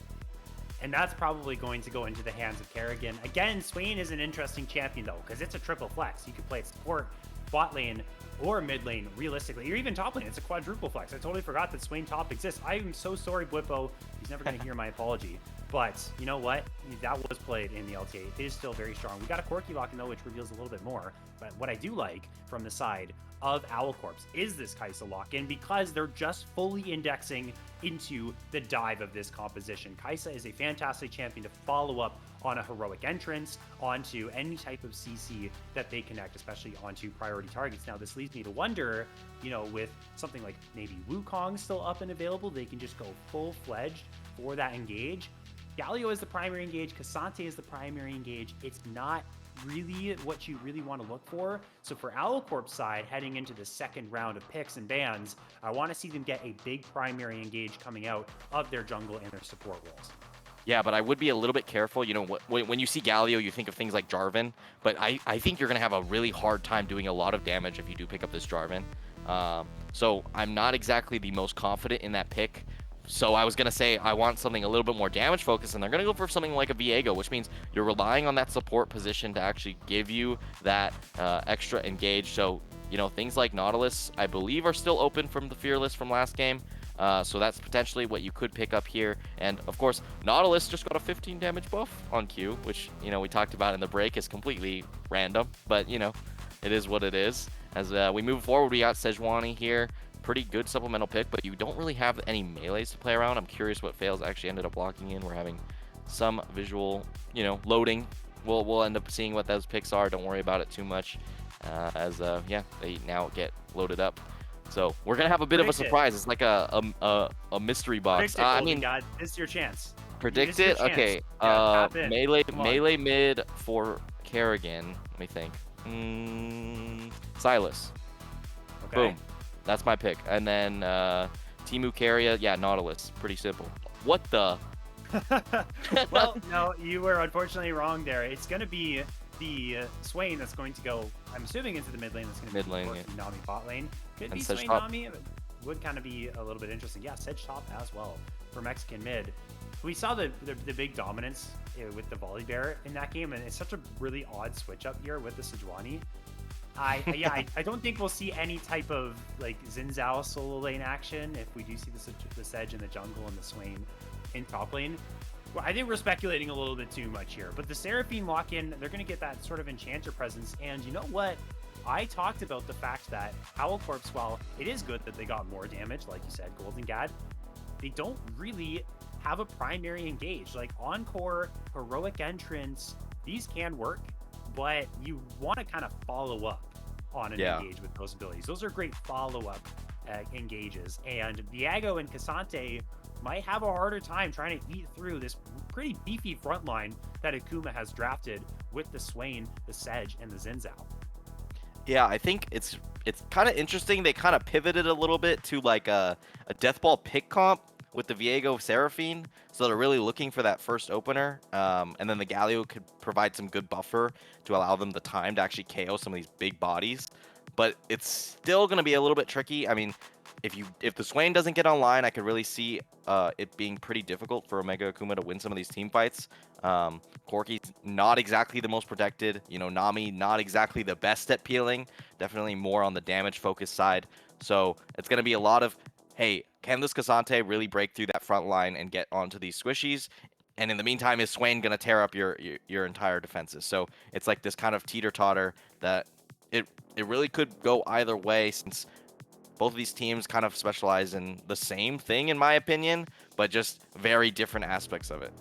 And that's probably going to go into the hands of Kerrigan. Again, Swain is an interesting champion, though, because it's a triple flex. You could play it support, bot lane, or mid lane, realistically, or even top lane. It's a quadruple flex. I totally forgot that Swain top exists. I'm so sorry, Blippo. He's never going to hear my apology. But you know what? That was played in the LTA. It is still very strong. We got a Corki lock in, though, which reveals a little bit more. But what I do like from the side of Owl Corps is this Kai'Sa lock-in, because they're just fully indexing into the dive of this composition. Kai'Sa is a fantastic champion to follow up on a heroic entrance, onto any type of CC that they connect, especially onto priority targets. Now, this leads me to wonder, with something like maybe Wukong still up and available, they can just go full-fledged for that engage. Galio is the primary engage, Cassante is the primary engage. It's not really what you really want to look for. So for Owl Corp's side, heading into the second round of picks and bans, I want to see them get a big primary engage coming out of their jungle and their support roles. Yeah, but I would be a little bit careful. When you see Galio, you think of things like Jarvan, but I think you're going to have a really hard time doing a lot of damage if you do pick up this Jarvan. So I'm not exactly the most confident in that pick. So I was going to say I want something a little bit more damage focused, and they're going to go for something like a Viego, which means you're relying on that support position to actually give you that extra engage. So, things like Nautilus, I believe, are still open from the Fearless from last game. So that's potentially what you could pick up here. And, of course, Nautilus just got a 15 damage buff on Q, which, we talked about in the break is completely random. But, it is what it is. As we move forward, we got Sejuani here. Pretty good supplemental pick, but you don't really have any melees to play around. I'm curious what Fails actually ended up locking in. We're having some visual, loading. We'll end up seeing what those picks are. Don't worry about it too much, as they now get loaded up. So we're gonna have a bit of a surprise. It's like a mystery box. God, this is your chance. Predict it. Okay. Yeah, melee mid for Kerrigan. Let me think. Silas. Okay. Boom. That's my pick. And then Timu Carrier, yeah, Nautilus. Pretty simple. What the? Well, no, you were unfortunately wrong there. It's going to be the Swain that's going to go, I'm assuming, into the mid lane. That's going to Mid be lane, Corki, Nami bot lane. Could And be Sedge Swain top. Nami. But would kind of be a little bit interesting. Yeah, Sedge top as well for Mexican mid. We saw the big dominance with the Volibear in that game, and it's such a really odd switch up here with the Sejuani. I don't think we'll see any type of like Xin Zhao solo lane action if we do see the Sedge in the jungle and the Swain in top lane. Well, I think we're speculating a little bit too much here, but the Seraphine lock-in, they're going to get that sort of enchanter presence, and you know what? I talked about the fact that Owl Corps, while it is good that they got more damage, like you said, Golden Gad, they don't really have a primary engage. Like Encore, Heroic Entrance, these can work, but you want to kind of follow up on an engage with those abilities. Those are great follow-up engages, and Viego and Cassante might have a harder time trying to eat through this pretty beefy front line that Akuma has drafted with the Swain, the Sedge, and the Xin Zhao. Yeah, I think it's kind of interesting. They kind of pivoted a little bit to like a Deathball pick comp with the Viego Seraphine. So they're really looking for that first opener. And then the Galio could provide some good buffer to allow them the time to actually KO some of these big bodies. But it's still going to be a little bit tricky. I mean, if the Swain doesn't get online, I could really see it being pretty difficult for Omega Akuma to win some of these team fights. Corki's not exactly the most protected. You know, Nami not exactly the best at peeling. Definitely more on the damage focused side. So it's going to be a lot of, hey, can this Cassante really break through that front line and get onto these squishies? And in the meantime, is Swain going to tear up your entire defenses? So it's like this kind of teeter-totter that it really could go either way, since both of these teams kind of specialize in the same thing, in my opinion, but just very different aspects of it.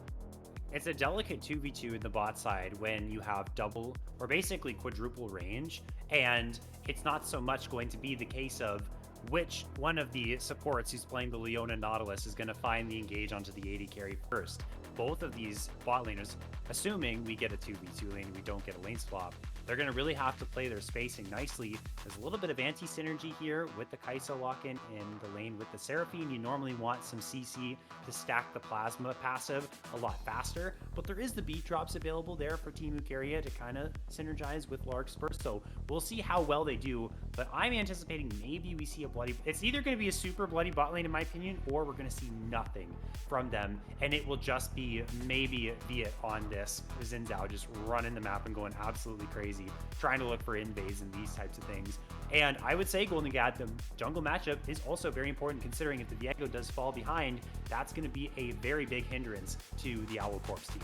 It's a delicate 2v2 in the bot side when you have double or basically quadruple range, and it's not so much going to be the case of which one of the supports who's playing the Leona Nautilus is going to find the engage onto the AD carry first. Both of these bot laners, assuming we get a 2v2 lane, we don't get a lane swap, they're going to really have to play their spacing nicely. There's a little bit of anti-synergy here with the Kai'Sa lock-in in the lane with the Seraphine. You normally want some CC to stack the Plasma passive a lot faster, but there is the beat drops available there for Timu Carrier to kind of synergize with Larkspur, so we'll see how well they do, but I'm anticipating maybe we see a bloody... It's either going to be a super bloody bot lane, in my opinion, or we're going to see nothing from them, and it will just be maybe Viet on this Xin Zhao just running the map and going absolutely crazy, trying to look for invades and these types of things. And I would say Golden Gad, the jungle matchup, is also very important, considering if the Viego does fall behind, that's going to be a very big hindrance to the Owl Corps team.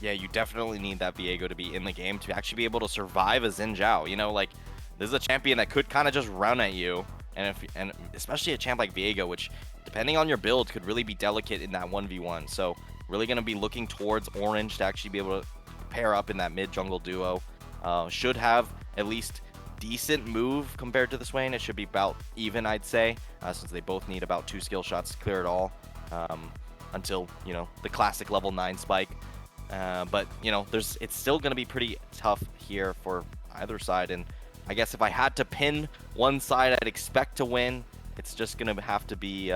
Yeah, you definitely need that Viego to be in the game to actually be able to survive a Xin Zhao. You know, like, this is a champion that could kind of just run at you, and especially a champ like Viego, which, depending on your build, could really be delicate in that 1v1. So really going to be looking towards Orange to actually be able to pair up in that mid-jungle duo. Should have at least decent move compared to the Swain. It should be about even, I'd say, since they both need about 2 skill shots to clear it all, until, you know, the classic level 9 spike. But, you know, it's still going to be pretty tough here for either side. And I guess if I had to pin one side I'd expect to win, it's just going to have to be,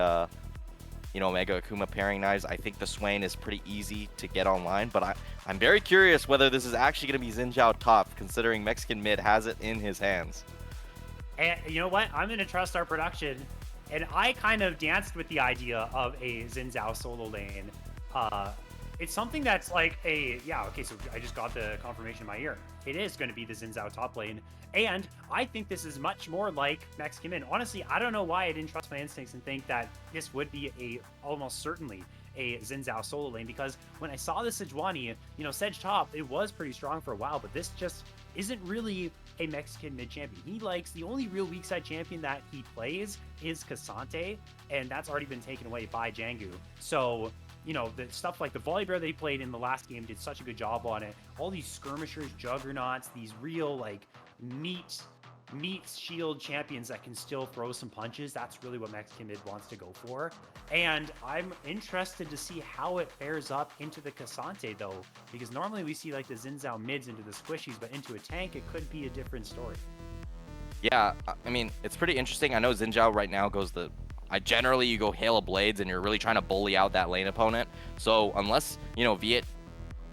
you know, Omega Akuma pairing knives. I think the Swain is pretty easy to get online, but I'm very curious whether this is actually going to be Xin Zhao top, considering Mexican mid has it in his hands. And you know what? I'm going to trust our production. And I kind of danced with the idea of a Xin Zhao solo lane. It's something that's like okay, so I just got the confirmation in my ear. It is going to be the Xin Zhao top lane. And I think this is much more like Mexican Min. Honestly, I don't know why I didn't trust my instincts and think that this would be almost certainly a Xin Zhao solo lane, because when I saw the Sejuani, you know, Sedge top, it was pretty strong for a while, but this just isn't really a Mexican mid champion. He likes, the only real weak side champion that he plays is Cassante, and that's already been taken away by Jangu. So, you know, the stuff like the Volibear they played in the last game did such a good job on it. All these skirmishers, juggernauts, these real like meat shield champions that can still throw some punches. That's really what Mexican mid wants to go for. And I'm interested to see how it fares up into the Cassante though, because normally we see like the Xin Zhao mids into the squishies, but into a tank, it could be a different story. Yeah, I mean, it's pretty interesting. I know Xin Zhao right now goes the generally you go Hail of Blades and you're really trying to bully out that lane opponent. So unless, Viet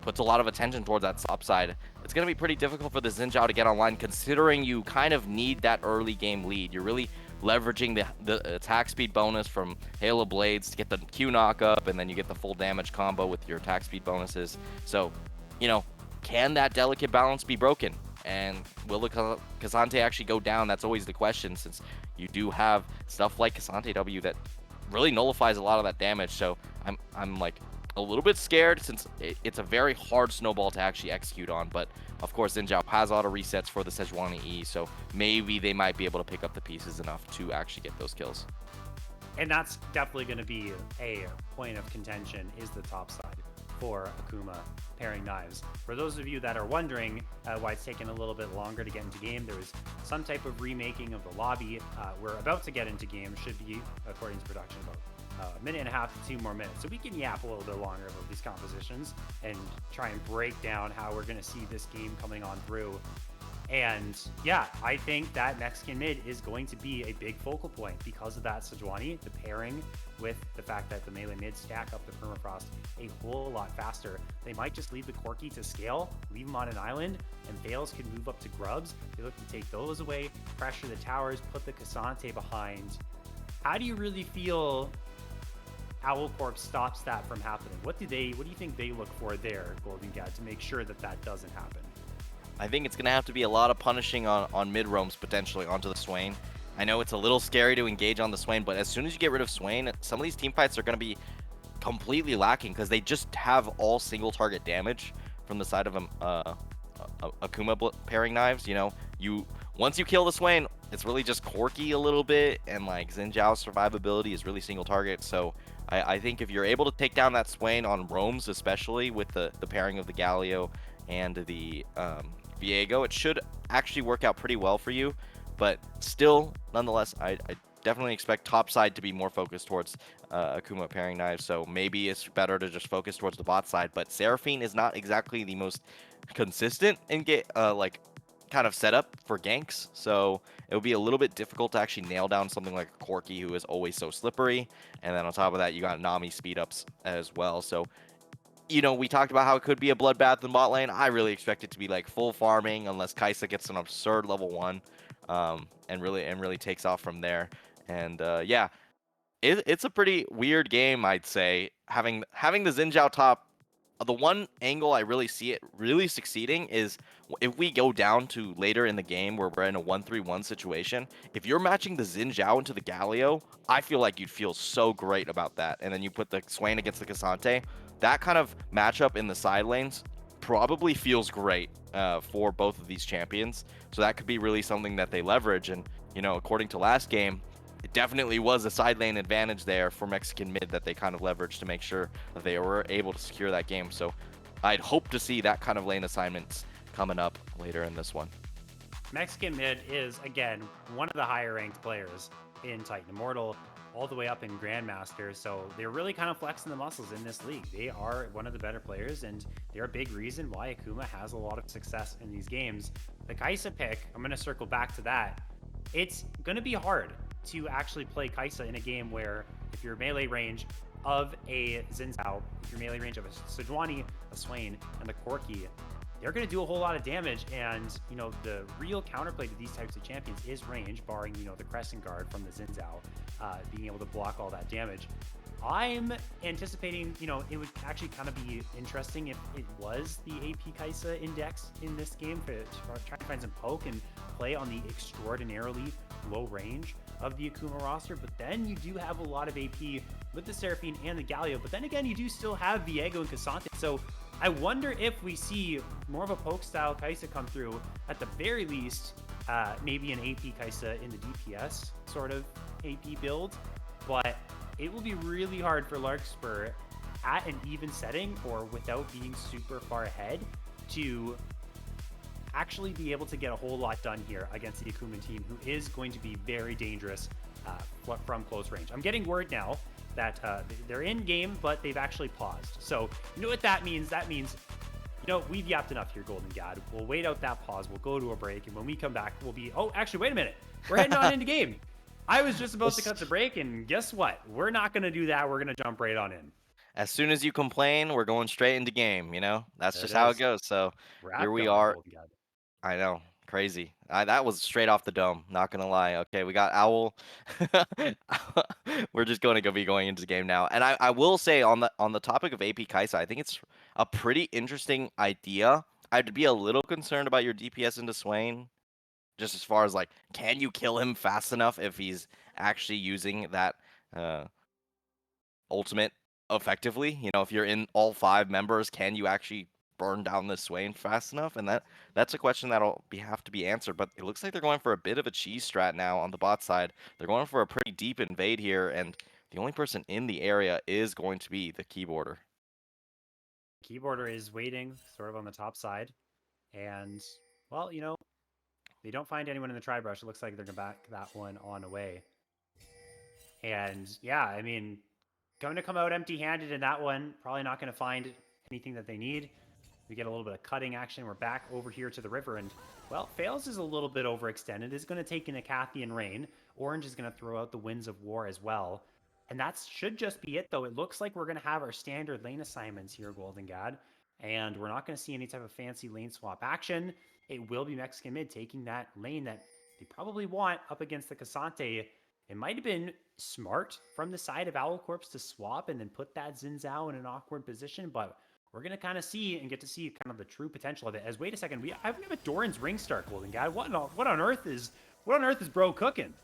puts a lot of attention towards that top side, it's going to be pretty difficult for the Xin Zhao to get online, considering you kind of need that early game lead. You're really leveraging the attack speed bonus from Hail of Blades to get the Q knock up, and then you get the full damage combo with your attack speed bonuses. So, can that delicate balance be broken? And will the K'Sante actually go down? That's always the question, since you do have stuff like K'Sante W that really nullifies a lot of that damage. So I'm like a little bit scared, since it's a very hard snowball to actually execute on. But of course, Xin Zhao has auto resets for the Sejuani E, so maybe they might be able to pick up the pieces enough to actually get those kills. And that's definitely going to be a point of contention, is the top side for Akuma pairing knives. For those of you that are wondering why it's taken a little bit longer to get into game, there was some type of remaking of the lobby. We're about to get into game, should be, according to production, about a minute and a half to 2 more minutes. So we can yap a little bit longer about these compositions and try and break down how we're going to see this game coming on through. And yeah, I think that Mexican mid is going to be a big focal point because of that Sejuani, the pairing with the fact that the melee mid stack up the permafrost a whole lot faster. They might just leave the Corki to scale, leave him on an island, and Vales can move up to grubs. They look to take those away, pressure the towers, put the K'Sante behind. How do you really feel Owl Corp stops that from happening? What do you think they look for there, Golden Gad, to make sure that that doesn't happen? I think it's going to have to be a lot of punishing on mid roams, potentially, onto the Swain. I know it's a little scary to engage on the Swain, but as soon as you get rid of Swain, some of these team fights are going to be completely lacking, because they just have all single target damage from the side of Akuma pairing knives. Once you kill the Swain, it's really just Corki a little bit, and like Xin Zhao's survivability is really single target. So I think if you're able to take down that Swain on roams, especially with the pairing of the Galio and the Viego, it should actually work out pretty well for you. But still, nonetheless, I definitely expect top side to be more focused towards Akuma pairing knives. So maybe it's better to just focus towards the bot side. But Seraphine is not exactly the most consistent in kind of setup for ganks. So it would be a little bit difficult to actually nail down something like Corki, who is always so slippery. And then on top of that, you got Nami speed ups as well. So we talked about how it could be a bloodbath in bot lane. I really expect it to be like full farming, unless Kai'Sa gets an absurd level 1, and really takes off from there. And yeah, it's a pretty weird game, I'd say. Having the Xin Zhao top, the one angle I really see it really succeeding is if we go down to later in the game where we're in a 1-3-1 situation. If you're matching the Xin Zhao into the Galio, I feel like you'd feel so great about that. And then you put the Swain against the K'Sante. That kind of matchup in the side lanes probably feels great for both of these champions. So that could be really something that they leverage. And, according to last game, it definitely was a side lane advantage there for Mexican mid that they kind of leveraged to make sure that they were able to secure that game. So I'd hope to see that kind of lane assignments coming up later in this one. Mexican mid is, again, one of the higher ranked players in Titan Immortal, all the way up in Grandmaster. So they're really kind of flexing the muscles in this league. They are one of the better players, and they're a big reason why Akuma has a lot of success in these games. The Kai'Sa pick, I'm going to circle back to that. It's going to be hard to actually play Kai'Sa in a game where if your melee range of a Xin Zhao, if your melee range of a Sejuani, a Swain, and the Corki, they're going to do a whole lot of damage. And, the real counterplay to these types of champions is range, barring, the Crescent Guard from the Xin Zhao, being able to block all that damage. I'm anticipating, it would actually kind of be interesting if it was the AP Kai'Sa index in this game to try to find some poke and play on the extraordinarily low range of the Akuma roster. But then you do have a lot of AP with the Seraphine and the Galio. But then again, you do still have Viego and K'Sante. So I wonder if we see more of a poke style Kai'Sa come through. At the very least, maybe an AP Kai'Sa in the DPS sort of AP build. But it will be really hard for Larkspur at an even setting or without being super far ahead to actually be able to get a whole lot done here against the Akuma team, who is going to be very dangerous from close range. I'm getting word now that they're in game, but they've actually paused. So you know what that means? That means, we've yapped enough here, Golden Gad. We'll wait out that pause. We'll go to a break. And when we come back, we'll be, oh, actually, wait a minute. We're heading on into game. I was just about to cut the break, and guess what? We're not going to do that. We're going to jump right on in. As soon as you complain, we're going straight into game. You know, that's There it just how it is. goes. So here Wrap we going, are. Golden God. I know, crazy. That was straight off the dome. Not gonna lie. Okay, we got Owl. We're just going to be going into the game now. And I will say on the topic of AP Kaisa, I think it's a pretty interesting idea. I'd be a little concerned about your DPS into Swain, just as far as like, can you kill him fast enough if he's actually using that uh, ultimate effectively? You know, if you're in all 5 members, can you actually burn down this Swain fast enough? And that's a question that'll have to be answered. But it looks like they're going for a bit of a cheese strat now on the bot side. They're going for a pretty deep invade here, and the only person in the area is going to be the keyboarder. Keyboarder is waiting sort of on the top side. And, well, you know, they don't find anyone in the tri-brush. It looks like they're going to back that one on away. And, yeah, I mean, going to come out empty-handed in that one. Probably not going to find anything that they need. We get a little bit of cutting action. We're back over here to the river, and, well, Fails is a little bit overextended. It's going to take in a Cathian Rain. Orange is going to throw out the Winds of War as well. And that should just be it, though. It looks like we're going to have our standard lane assignments here, Golden God. And we're not going to see any type of fancy lane swap action. It will be Mexican mid taking that lane that they probably want up against the Cassante. It might have been smart from the side of Owl Corps to swap and then put that Xin in an awkward position, but we're going to kind of see and get to see kind of the true potential of it. As wait a second, we have a Doran's ring start, Golden Guy. What on earth is bro cooking?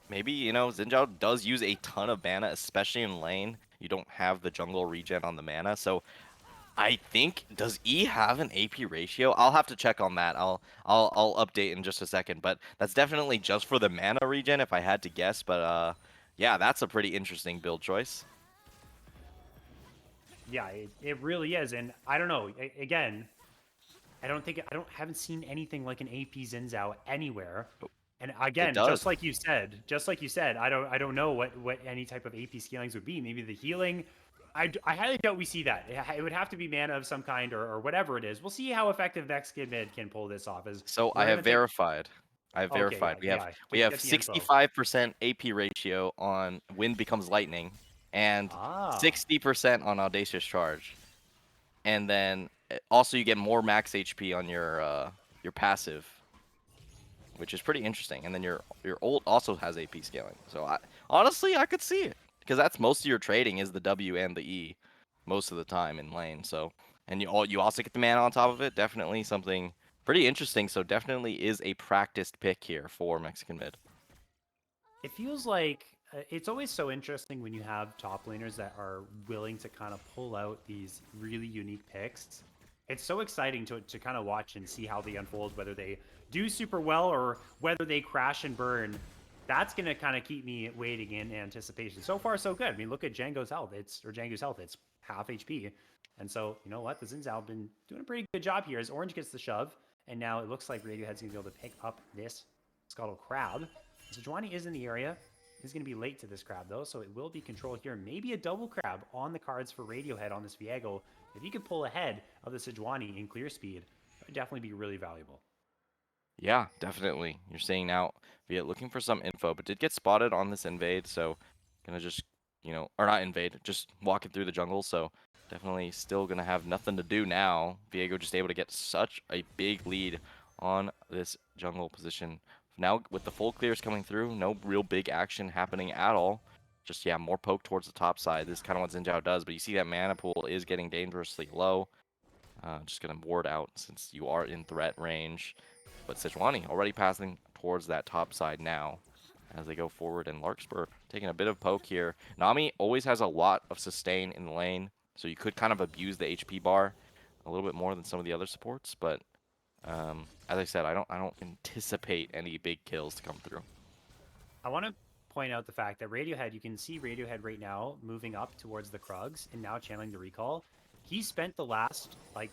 Maybe, you know, Xin does use a ton of mana, especially in lane. You don't have the jungle regen on the mana, so I think, does E have an AP ratio? I'll have to check on that. I'll update in just a second, but that's definitely just for the mana regen if I had to guess. But yeah, that's a pretty interesting build choice. Yeah, it really is, and I don't know. Again, haven't seen anything like an AP Zinzao anywhere. And again, just like you said, I don't know what any type of AP scalings would be. Maybe the healing. I highly doubt we see that. It would have to be mana of some kind or whatever it is. We'll see how effective Mexican mid can pull this off. So I have verified. I've verified. Yeah, we have 65% AP ratio on Wind Becomes Lightning, and 60% on Audacious Charge, and then also you get more max HP on your passive, which is pretty interesting. And then your ult also has AP scaling. So honestly I could see it, because that's most of your trading is the W and the E most of the time in lane. So, and you also get the mana on top of it. Definitely something pretty interesting. So definitely is a practiced pick here for Mexican mid. It feels like it's always so interesting when you have top laners that are willing to kind of pull out these really unique picks. It's so exciting to kind of watch and see how they unfold, whether they do super well or whether they crash and burn. That's going to kind of keep me waiting in anticipation. So far, so good. I mean, look at Django's health. It's half HP. And so, you know what? The Zinzao have been doing a pretty good job here as Orange gets the shove. And now it looks like Radiohead's going to be able to pick up this Scuttle Crab. So Sejuani is in the area. He's going to be late to this crab, though, so it will be control here. Maybe a double crab on the cards for Radiohead on this Viego. If he could pull ahead of the Sejuani in clear speed, that would definitely be really valuable. Yeah, definitely. You're seeing now Viet looking for some info, but did get spotted on this invade, so gonna just, you know, or not invade, just walking through the jungle, so definitely still gonna have nothing to do now. Viego just able to get such a big lead on this jungle position. Now with the full clears coming through, no real big action happening at all. Just, yeah, more poke towards the top side. This is kind of what Xin Zhao does, but you see that mana pool is getting dangerously low. Just gonna ward out since you are in threat range. But Sejuani already passing towards that top side now as they go forward, and Larkspur taking a bit of poke here. Nami always has a lot of sustain in the lane, so you could kind of abuse the HP bar a little bit more than some of the other supports, but as I said, I don't anticipate any big kills to come through. I want to point out the fact that Radiohead, you can see Radiohead right now moving up towards the Krugs and now channeling the recall. He spent the last like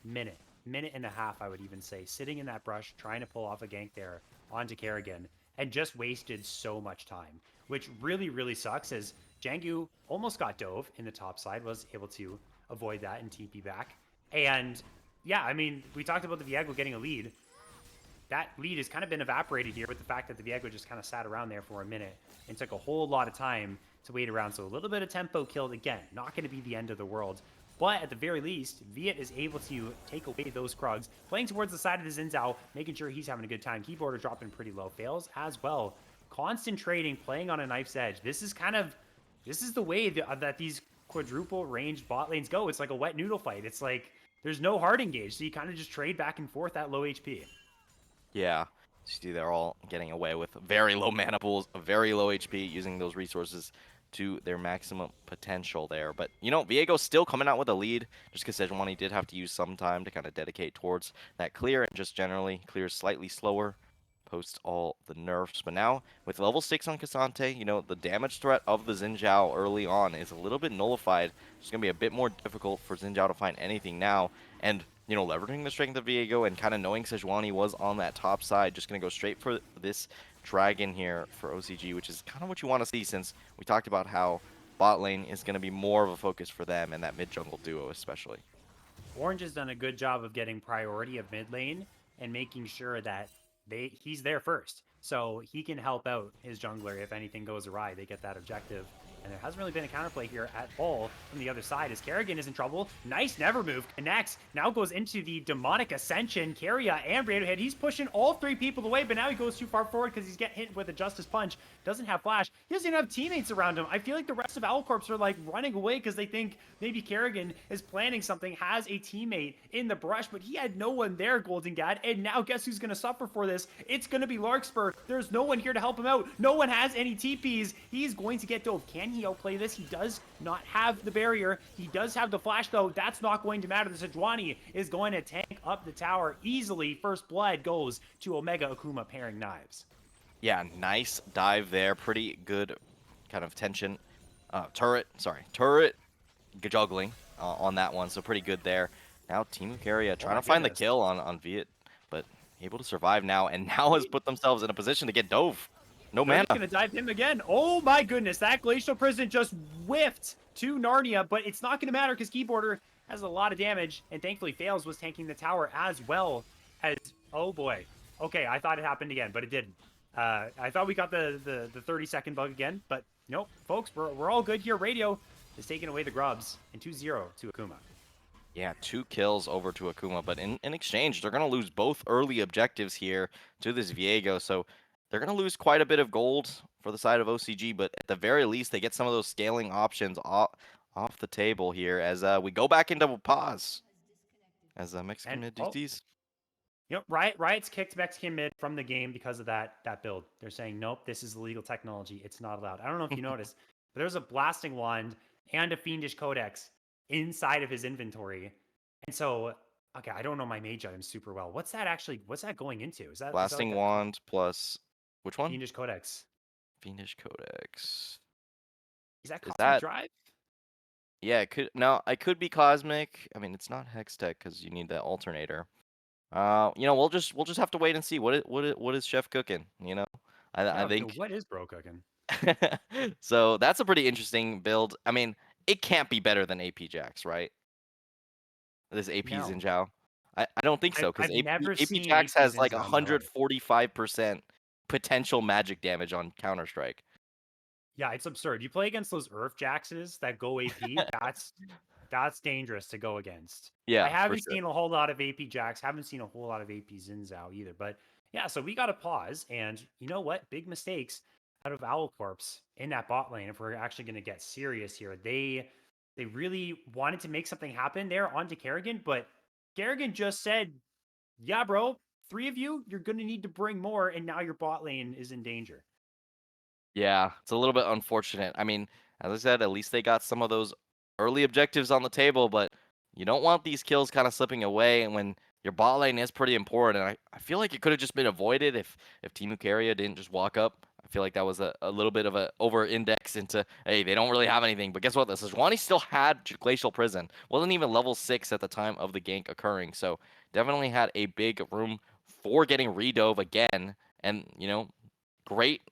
minute and a half, I would even say, sitting in that brush trying to pull off a gank there onto Kerrigan and just wasted so much time, which really, really sucks as Jangu almost got dove in the top side, was able to avoid that and TP back. And yeah, I mean, we talked about the Viego getting a lead. that lead has kind of been evaporated here with the fact that the Viego just kind of sat around there for a minute and took a whole lot of time to wait around. So a little bit of tempo killed again. Not going to be the end of the world. But at the very least, Viet is able to take away those Krugs, playing towards the side of the Xin making sure he's having a good time. Keyboarder dropping pretty low. Fails as well. Concentrating, playing on a knife's edge. This is the way that these quadruple ranged bot lanes go. It's like a wet noodle fight. It's like there's no hard engage, so you kind of just trade back and forth at low HP. Yeah. See, they're all getting away with very low mana pools, very low HP, using those resources to their maximum potential there. But, you know, Viego's still coming out with a lead, just because Sejuani did have to use some time to kind of dedicate towards that clear, and just generally clears slightly slower post all the nerfs. But now, with level 6 on Cassante, you know, the damage threat of the Xin Zhao early on is a little bit nullified. It's going to be a bit more difficult for Xin Zhao to find anything now. And, you know, leveraging the strength of Viego and kind of knowing Sejuani was on that top side, just going to go straight for this dragon here for OCG, which is kind of what you want to see, since we talked about how bot lane is going to be more of a focus for them, and that mid-jungle duo especially. Orange has done a good job of getting priority of mid lane and making sure that he's there first. So he can help out his jungler if anything goes awry. They get that objective. And there hasn't really been a counterplay here at all from the other side as Kerrigan is in trouble. Nice never move. Connects. Now goes into the demonic ascension. Keria and Radiohead. He's pushing all three people away, but now he goes too far forward because he's getting hit with a Justice Punch. Doesn't have flash. He doesn't even have teammates around him. I feel like the rest of Owlcorps are like running away because they think maybe Kerrigan is planning something, has a teammate in the brush, but he had no one there, Golden Gad. And now guess who's going to suffer for this? It's going to be Larkspur. There's no one here to help him out. No one has any TPs. He's going to get dove. Can he outplay this? He does not have the barrier. He does have the flash, though. That's not going to matter. The Sejuani is going to tank up the tower easily. First blood goes to Omega Akuma pairing knives. Yeah, nice dive there. Pretty good kind of tension. Turret juggling on that one, so pretty good there. Now Team Keria trying to find the kill on Viet, but able to survive now, and now has put themselves in a position to get dove. No mana. Gonna dive him again. Oh my goodness, that Glacial Prison just whiffed to Narnia, but it's not gonna matter because Keyboarder has a lot of damage, and thankfully Fails was tanking the tower as well as, oh boy. Okay, I thought it happened again, but it didn't. I thought we got the 30-second bug again, but nope, folks, we're all good here. Radio is taking away the grubs, and 2-0 to Akuma. Yeah, 2 kills over to Akuma, but in exchange, they're gonna lose both early objectives here to this Viego, so they're going to lose quite a bit of gold for the side of OCG, but at the very least, they get some of those scaling options off the table here as we go back into pause. As Mexican mid DTs. Yep, Riot's kicked Mexican mid from the game because of that build. They're saying, nope, this is illegal technology. It's not allowed. I don't know if you noticed, but there's a blasting wand and a fiendish codex inside of his inventory. And so, okay, I don't know my mage items super well. What's that going into? Is that blasting like wand plus which one? Fiendish Codex. Fiendish Codex. Is that Cosmic Drive? Yeah, it could be Cosmic. I mean, it's not Hex Tech because you need that alternator. You know, we'll just have to wait and see what is Chef cooking. You know, I think. What is Bro cooking? So that's a pretty interesting build. I mean, it can't be better than AP Jax, right? This AP Xin Zhao. I don't think so, because AP Jax has like 145% potential magic damage on Counter-Strike. Yeah, it's absurd. You play against those Earth Jaxes that go AP, that's dangerous to go against. Yeah, I haven't seen a whole lot of AP Jax, haven't seen a whole lot of AP Xin Zhao either. But yeah, so we got to pause. And you know what? Big mistakes out of Owlcorps in that bot lane if we're actually going to get serious here. They really wanted to make something happen there onto Kerrigan, but Kerrigan just said, yeah, bro, 3 of you, you're going to need to bring more, and now your bot lane is in danger. Yeah, it's a little bit unfortunate. I mean, as I said, at least they got some of those early objectives on the table, but you don't want these kills kind of slipping away, and when your bot lane is pretty important, and I feel like it could have just been avoided if Team Keria didn't just walk up. I feel like that was a little bit of a over-index into, hey, they don't really have anything. But guess what? The Sejuani still had Glacial Prison. Wasn't even level 6 at the time of the gank occurring. So definitely had a big room for getting redove again. And, you know, great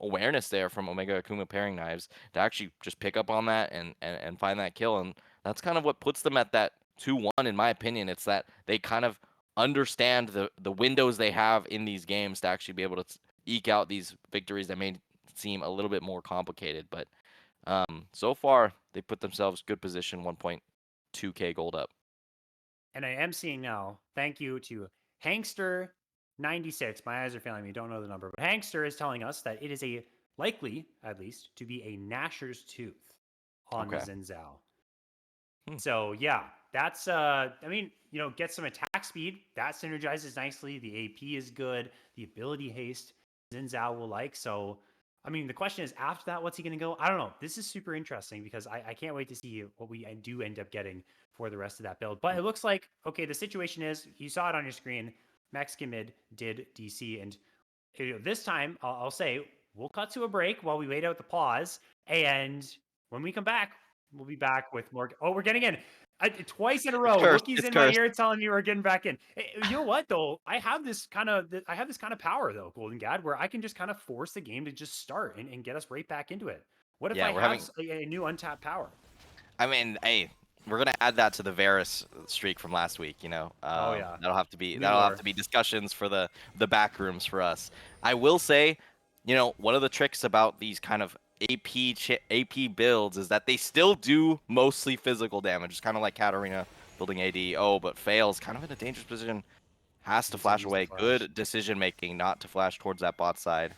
awareness there from Omega Akuma pairing knives to actually just pick up on that and find that kill. And that's kind of what puts them at that 2-1 in my opinion. It's that they kind of understand the windows they have in these games to actually be able to eke out these victories that may seem a little bit more complicated. But so far, they put themselves good position, 1.2K gold up. And I am seeing now, thank you to Hankster96. My eyes are failing me, don't know the number, but Hankster is telling us that it is a likely, at least, to be a Gnasher's Tooth on the Okay. Xin Zhao. Hmm. So yeah, that's I mean, get some attack speed. That synergizes nicely. The AP is good. The ability haste, Xin Zhao will like. So I mean, the question is after that, what's he gonna go? I don't know. This is super interesting because I can't wait to see what we do end up getting for the rest of that build. But it looks like okay, the situation is you saw it on your screen. Mexican mid did DC, and this time I'll say we'll cut to a break while we wait out the pause, and when we come back, we'll be back with more. Oh, we're getting in. Twice in a row. Cursed. Wookiee's It's in my cursed. ear telling me we're getting back in. You know what though? I have this kind of power though, Golden Gad, where I can just kind of force the game to just start and get us right back into it. What if Yeah, I we're have having. a new untapped power? I mean, hey, we're gonna add that to the Varus streak from last week. Oh yeah, new that'll have lore. to be discussions for the back rooms for us. I will say, one of the tricks about these kind of AP builds is that they still do mostly physical damage. It's kind of like Katarina building AD. Oh, but fails, kind of in a dangerous position. Has to Needs to flash use the away. flash. Good decision making, not to flash towards that bot side,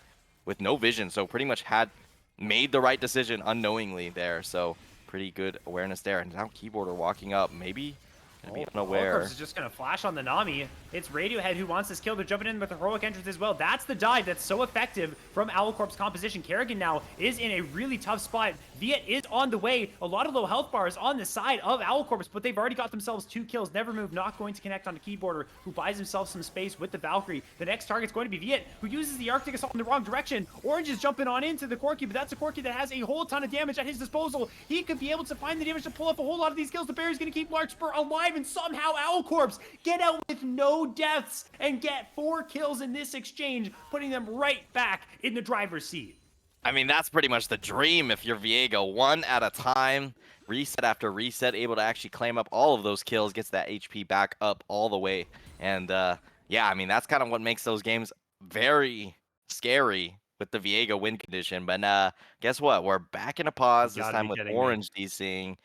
with no vision. So pretty much had made the right decision unknowingly there. So pretty good awareness there. And now keyboarder walking up, maybe gonna be Holocorps unaware. is just going to flash on the Nami. It's Radiohead who wants this kill. They're jumping in with the heroic entrance as well. That's the dive that's so effective from Owlcorp's composition. Kerrigan now is in a really tough spot. Viet is on the way. A lot of low health bars on the side of Owlcorps, but they've already got themselves 2 kills. Never move, not going to connect on the keyboarder, who buys himself some space with the Valkyrie. The next target's going to be Viet, who uses the Arctic Assault in the wrong direction. Orange is jumping on into the Corki, but that's a Corki that has a whole ton of damage at his disposal. He could be able to find the damage to pull off a whole lot of these kills. The Barry's going to keep Larkspur alive, and somehow Owlcorps get out with no deaths and get 4 kills in this exchange, putting them right back in the driver's seat. I mean, that's pretty much the dream if you're Viego. One at a time, reset after reset, able to actually claim up all of those kills, gets that HP back up all the way. And yeah, I mean, that's kind of what makes those games very scary with the Viego win condition. But guess what? We're back in a pause, You this gotta time be with kidding me. Orange DCing.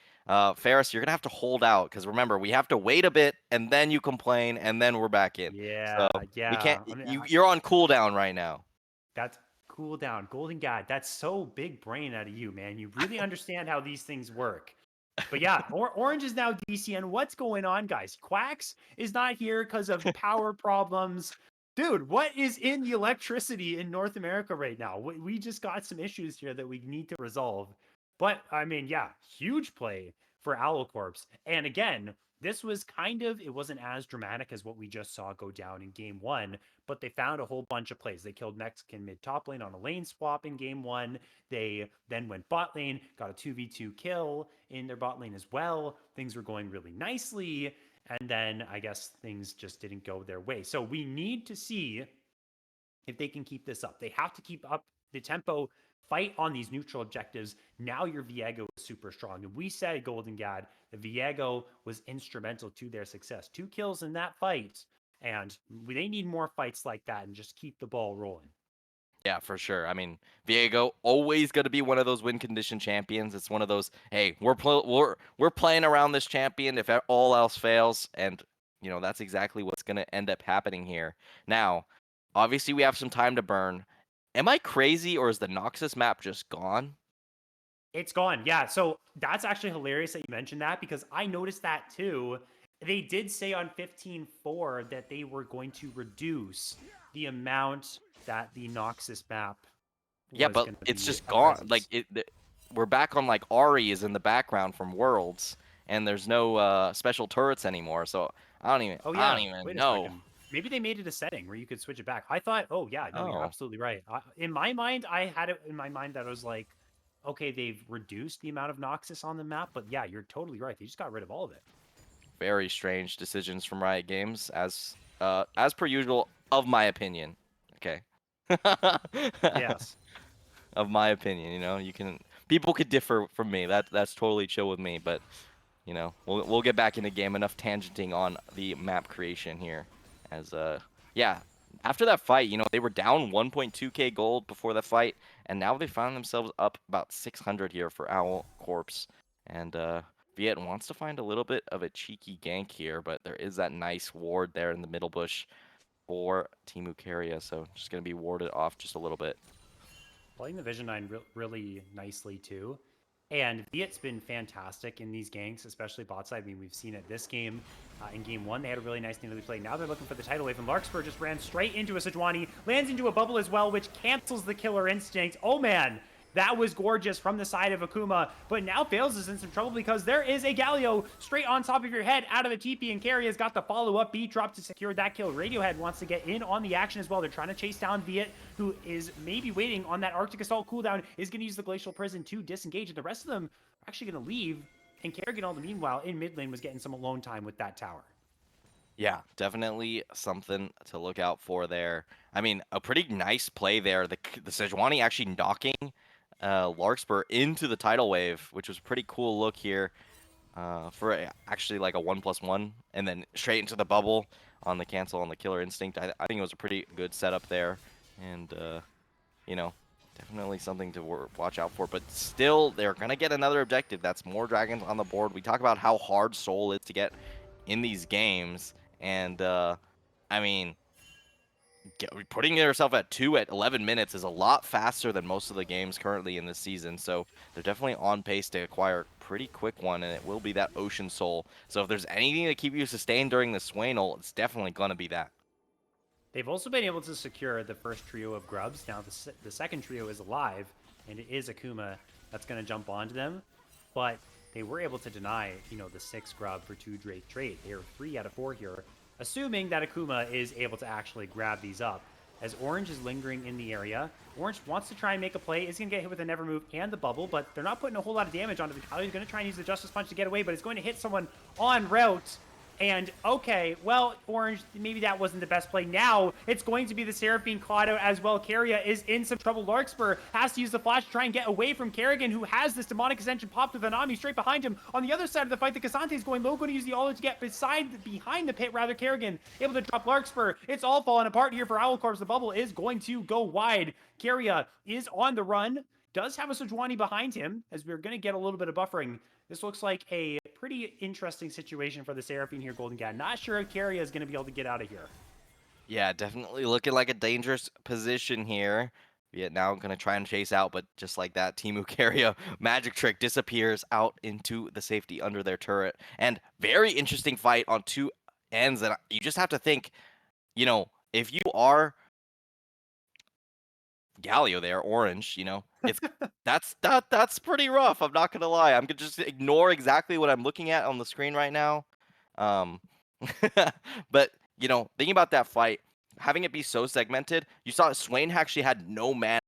Ferris, you're going to have to hold out because remember, we have to wait a bit and then you complain and then we're back in. Yeah, So we can't, yeah. I mean, you're on cooldown right now. that's cool down. Golden God, that's so big brain out of you, man. You really understand how these things work. But yeah, Orange is now DC, and what's going on, guys? Quacks is not here because of power problems. Dude, what is in the electricity in North America right now? We just got some issues here that we need to resolve. But I mean, yeah, huge play for Owlcorps. And again, this was it wasn't as dramatic as what we just saw go down in game 1, but they found a whole bunch of plays. They killed Mexican mid top lane on a lane swap in game 1. They then went bot lane, got a 2v2 kill in their bot lane as well. Things were going really nicely. And then I guess things just didn't go their way. So we need to see if they can keep this up. They have to keep up the tempo, fight on these neutral objectives. Now your Viego is super strong. And we said, Golden Gad, the Viego was instrumental to their success. 2 kills in that fight. And they need more fights like that and just keep the ball rolling. Yeah, for sure. I mean, Viego always going to be one of those win condition champions. It's one of those, hey, we're playing around this champion if all else fails, and that's exactly what's going to end up happening here. Now, obviously, we have some time to burn. Am I crazy, or is the Noxus map just gone? It's gone. Yeah. So that's actually hilarious that you mentioned that because I noticed that too. They did say on 15.4 that they were going to reduce the amount that the Noxus map Yeah, was but going to it's be just a gone. Like presence. we're back on like Ari is in the background from Worlds, and there's no special turrets anymore. So Oh I yeah. don't even Wait a know. second. Maybe they made it a setting where you could switch it back. I thought, oh yeah, no, you're Oh. absolutely right. In my mind, I had it in my mind that I was like, okay, they've reduced the amount of Noxus on the map, but yeah, you're totally right. They just got rid of all of it. Very strange decisions from Riot Games, as per usual, of my opinion. Okay. Yes. Of my opinion, people could differ from me. That's totally chill with me, but we'll get back in the game. Enough tangenting on the map creation here. As yeah, after that fight, they were down 1.2k gold before the fight, and now they found themselves up about 600 here for Owl Corpse. And Viet wants to find a little bit of a cheeky gank here, but there is that nice ward there in the middle bush for Team Ucaria, so just going to be warded off just a little bit. Playing the Vision 9 really nicely too. And Viet's been fantastic in these ganks, especially bot side. I mean, we've seen it this game. In game 1, they had a really nice nearly play. Now they're looking for the tidal wave, and Larkspur just ran straight into a Sejuani, lands into a bubble as well, which cancels the killer instinct. Oh man, that was gorgeous from the side of Akuma, but now Fails is in some trouble because there is a Galio straight on top of your head out of the TP, and Carry has got the follow-up beat drop to secure that kill. Radiohead wants to get in on the action as well. They're trying to chase down Viet, who is maybe waiting on that Arctic Assault cooldown, is going to use the Glacial Prison to disengage, and the rest of them are actually going to leave, and Kerrigan, all the meanwhile, in mid lane was getting some alone time with that tower. Yeah, definitely something to look out for there. I mean, a pretty nice play there. The Sejuani actually knocking Larkspur into the tidal wave, which was a pretty cool look here for actually like a 1+1, and then straight into the bubble on the cancel on the Killer Instinct. I think it was a pretty good setup there, and definitely something to watch out for. But still, they're gonna get another objective. That's more dragons on the board. We talk about how hard Soul is to get in these games, and I mean, putting yourself at 2 at 11 minutes is a lot faster than most of the games currently in this season. So they're definitely on pace to acquire a pretty quick one, and it will be that Ocean Soul. So if there's anything to keep you sustained during the Swainel, it's definitely gonna be that. They've also been able to secure the first trio of grubs. Now the second trio is alive, and it is Akuma that's going to jump onto them. But they were able to deny, the 6 grub for 2 Drake trade. They are 3 out of 4 here, assuming that Akuma is able to actually grab these up. As Orange is lingering in the area, Orange wants to try and make a play. Is going to get hit with a Never Move and the bubble, but they're not putting a whole lot of damage onto the Galio. He's going to try and use the Justice Punch to get away, but it's going to hit someone en route. And okay, well, Orange, maybe that wasn't the best play. Now it's going to be the Seraphine caught out as well. Keria is in some trouble. Larkspur has to use the flash to try and get away from Kerrigan, who has this demonic ascension popped with Anami straight behind him. On the other side of the fight, the Cassante is going low, going to use the Olo to get behind the pit, rather. Kerrigan able to drop Larkspur. It's all falling apart here for Owl Corps. The bubble is going to go wide. Keria is on the run. Does have a Sejuani behind him, as we're going to get a little bit of buffering. This looks like a pretty interesting situation for the Seraphine here, Golden Cat. Not sure if Keria is going to be able to get out of here. Yeah, definitely looking like a dangerous position here. Viet now going to try and chase out, but just like that, Team Ucaria magic trick disappears out into the safety under their turret. And very interesting fight on two ends. And you just have to think, if you are Galio there, Orange, it's that's pretty rough. I'm not gonna lie. I'm gonna just ignore exactly what I'm looking at on the screen right now. But thinking about that fight, having it be so segmented, you saw Swain actually had no mana.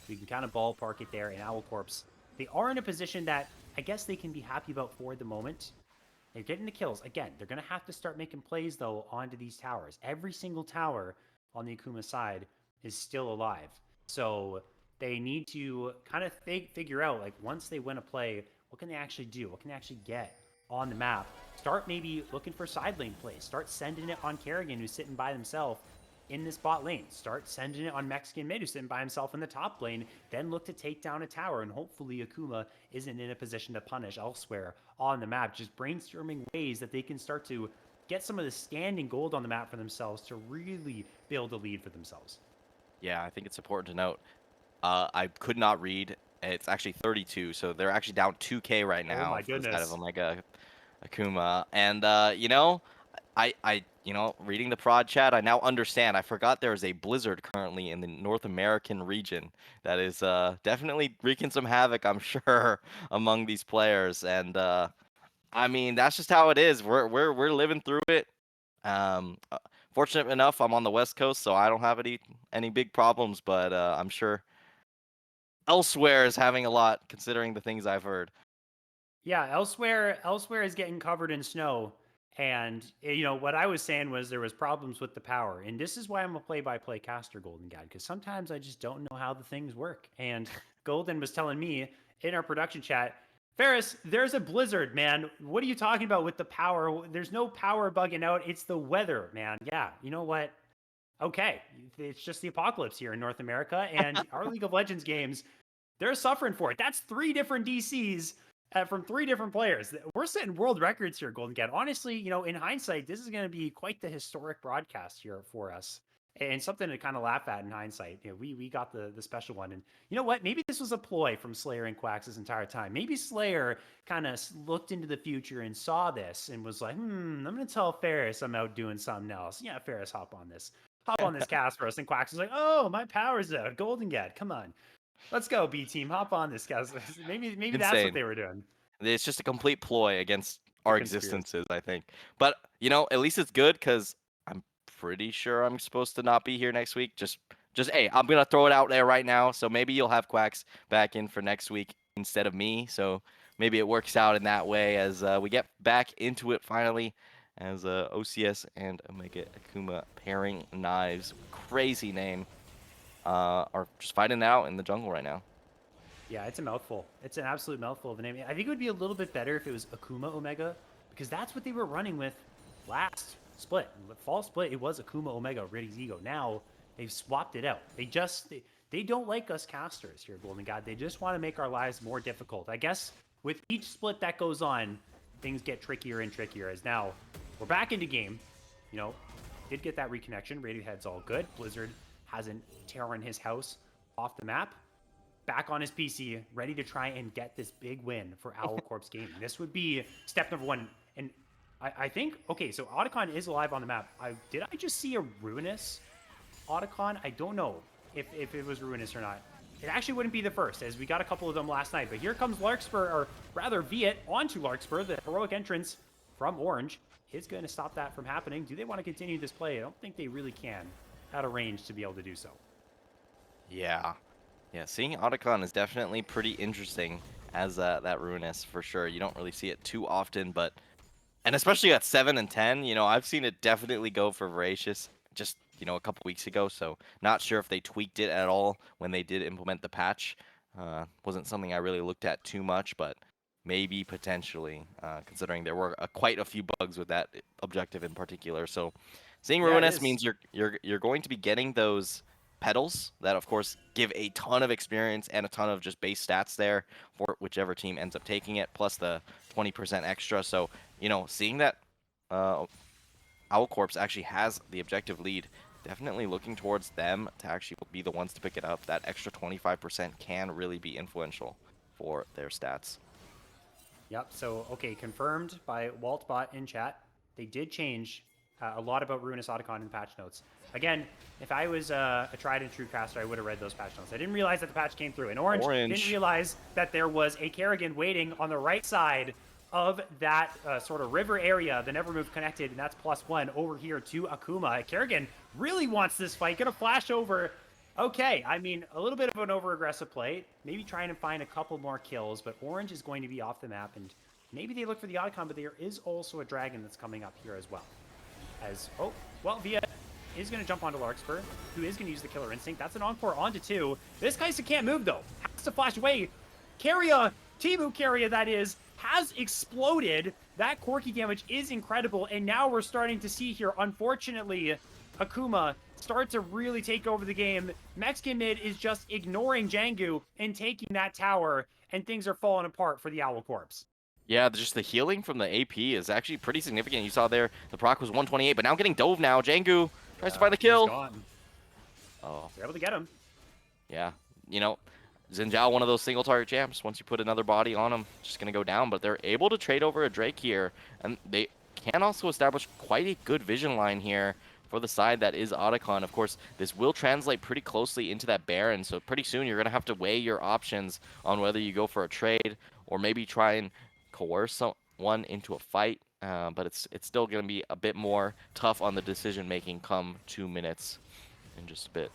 We can kind of ballpark it there in Owl Corps. They are in a position that I guess they can be happy about for the moment. They're getting the kills. Again, they're going to have to start making plays, though, onto these towers. Every single tower on the Akuma side is still alive. So they need to kind of figure out, like, once they win a play, what can they actually do? What can they actually get on the map? Start maybe looking for side lane plays. Start sending it on Kerrigan, who's sitting by himself in this bot lane. Start sending it on Mexican mid, who's sitting by himself in the top lane. Then look to take down a tower, and hopefully Akuma isn't in a position to punish elsewhere on the map. Just brainstorming ways that they can start to get some of the standing gold on the map for themselves to really build a lead for themselves. Yeah, I think it's important to note. I could not read. It's actually 32, so they're actually down 2K right now. Oh my For the side goodness. of Omega Akuma, and reading the prod chat, I now understand. I forgot there is a blizzard currently in the North American region that is definitely wreaking some havoc, I'm sure, among these players. And I mean, that's just how it is. We're living through it. Fortunate enough, I'm on the West Coast, so I don't have any big problems. But I'm sure elsewhere is having a lot, considering the things I've heard. Yeah, elsewhere is getting covered in snow. And what I was saying was there was problems with the power. And this is why I'm a play-by-play caster, Golden Guy, because sometimes I just don't know how the things work. And Golden was telling me in our production chat, Ferris, there's a blizzard, man. What are you talking about with the power? There's no power bugging out. It's the weather, man. Yeah, you know what? Okay, it's just the apocalypse here in North America. And our League of Legends games, they're suffering for it. That's 3 different DCs from 3 different players. We're setting world records here, Golden Cat. Honestly, in hindsight, this is going to be quite the historic broadcast here for us, and something to kind of laugh at in hindsight. We got the special one, and you know what? Maybe this was a ploy from Slayer and Quax this entire time. Maybe Slayer kind of looked into the future and saw this and was like, I'm going to tell Ferris I'm out doing something else. Yeah, Ferris, hop on this cast for us. And Quax was like, oh, my power's out. Golden Cat, come on. Let's go, B team. Hop on this, guys. Maybe that's what Insane. they were doing. It's just a complete ploy against The our conspiracy. existences, I think. But at least it's good because I'm pretty sure I'm supposed to not be here next week. Just hey, I'm gonna throw it out there right now. So maybe you'll have Quacks back in for next week instead of me. So maybe it works out in that way as we get back into it finally. As OCS and Omega Akuma pairing knives, crazy name, are just fighting it out in the jungle right now. Yeah, it's a mouthful. It's an absolute mouthful of a name. I think it would be a little bit better if it was Akuma Omega, because that's what they were running with last split. Fall split, it was Akuma Omega, Riddy's Ego. Now they've swapped it out. They don't like us casters here, Golden God. They just want to make our lives more difficult. I guess with each split that goes on, things get trickier and trickier. As now we're back into game. Did get that reconnection. Radiohead's all good. Blizzard hasn't torn his house off the map. Back on his PC, ready to try and get this big win for Owl Corps Gaming. This would be step number 1. And I think, okay, so Otacon is alive on the map. Did I just see a Ruinous Otacon? I don't know if it was Ruinous or not. It actually wouldn't be the first, as we got a couple of them last night. But here comes Larkspur, or rather Viet onto Larkspur. The heroic entrance from Orange is going to stop that from happening. Do they want to continue this play? I don't think they really can at a range to be able to do so. Yeah, seeing Otacon is definitely pretty interesting as that Ruinous for sure. You don't really see it too often, and especially at 7 and 10, I've seen it definitely go for Voracious just, a couple weeks ago. So not sure if they tweaked it at all when they did implement the patch. Wasn't something I really looked at too much, but maybe potentially, considering there were quite a few bugs with that objective in particular. So seeing Ruinous means you're going to be getting those petals that of course give a ton of experience and a ton of just base stats there for whichever team ends up taking it, plus the 20% extra. So seeing that Owl Corps actually has the objective lead, definitely looking towards them to actually be the ones to pick it up. That extra 25% can really be influential for their stats. Yep. So, okay, confirmed by WaltBot in chat. They did change a lot about Ruinous Otacon in the patch notes. Again, if I was a tried and true caster, I would have read those patch notes. I didn't realize that the patch came through. And Orange didn't realize that there was a Kerrigan waiting on the right side of that sort of river area, the Never Move connected, and that's +1 over here to Akuma. Kerrigan really wants this fight. Gonna flash over Okay, I mean, a little bit of an over-aggressive play. Maybe trying to find a couple more kills, but Orange is going to be off the map, and maybe they look for the Otacon, but there is also a Dragon that's coming up here as well. Via is going to jump onto Larkspur, who is going to use the Killer Instinct. That's an Encore onto 2. This Kaisa can't move, though. Has to flash away. Carrier, Timu Carrier, that is, has exploded. That Corki damage is incredible, and now we're starting to see here, unfortunately, Akuma start to really take over the game. Mexican mid is just ignoring Jangu and taking that tower, and things are falling apart for the Owl Corps. Yeah, just the healing from the AP is actually pretty significant. You saw there, the proc was 128, but now getting dove now. Jangu tries to find the kill. He's gone. Oh. They're able to get him. Yeah, you know, Xin Zhao, one of those single target champs. Once you put another body on him, just going to go down. But they're able to trade over a Drake here. And they can also establish quite a good vision line here for the side that is Otacon. Of course, this will translate pretty closely into that Baron. So pretty soon you're going to have to weigh your options on whether you go for a trade or maybe try and coerce someone into a fight. But it's still going to be a bit more tough on the decision making come 2 minutes in just a bit.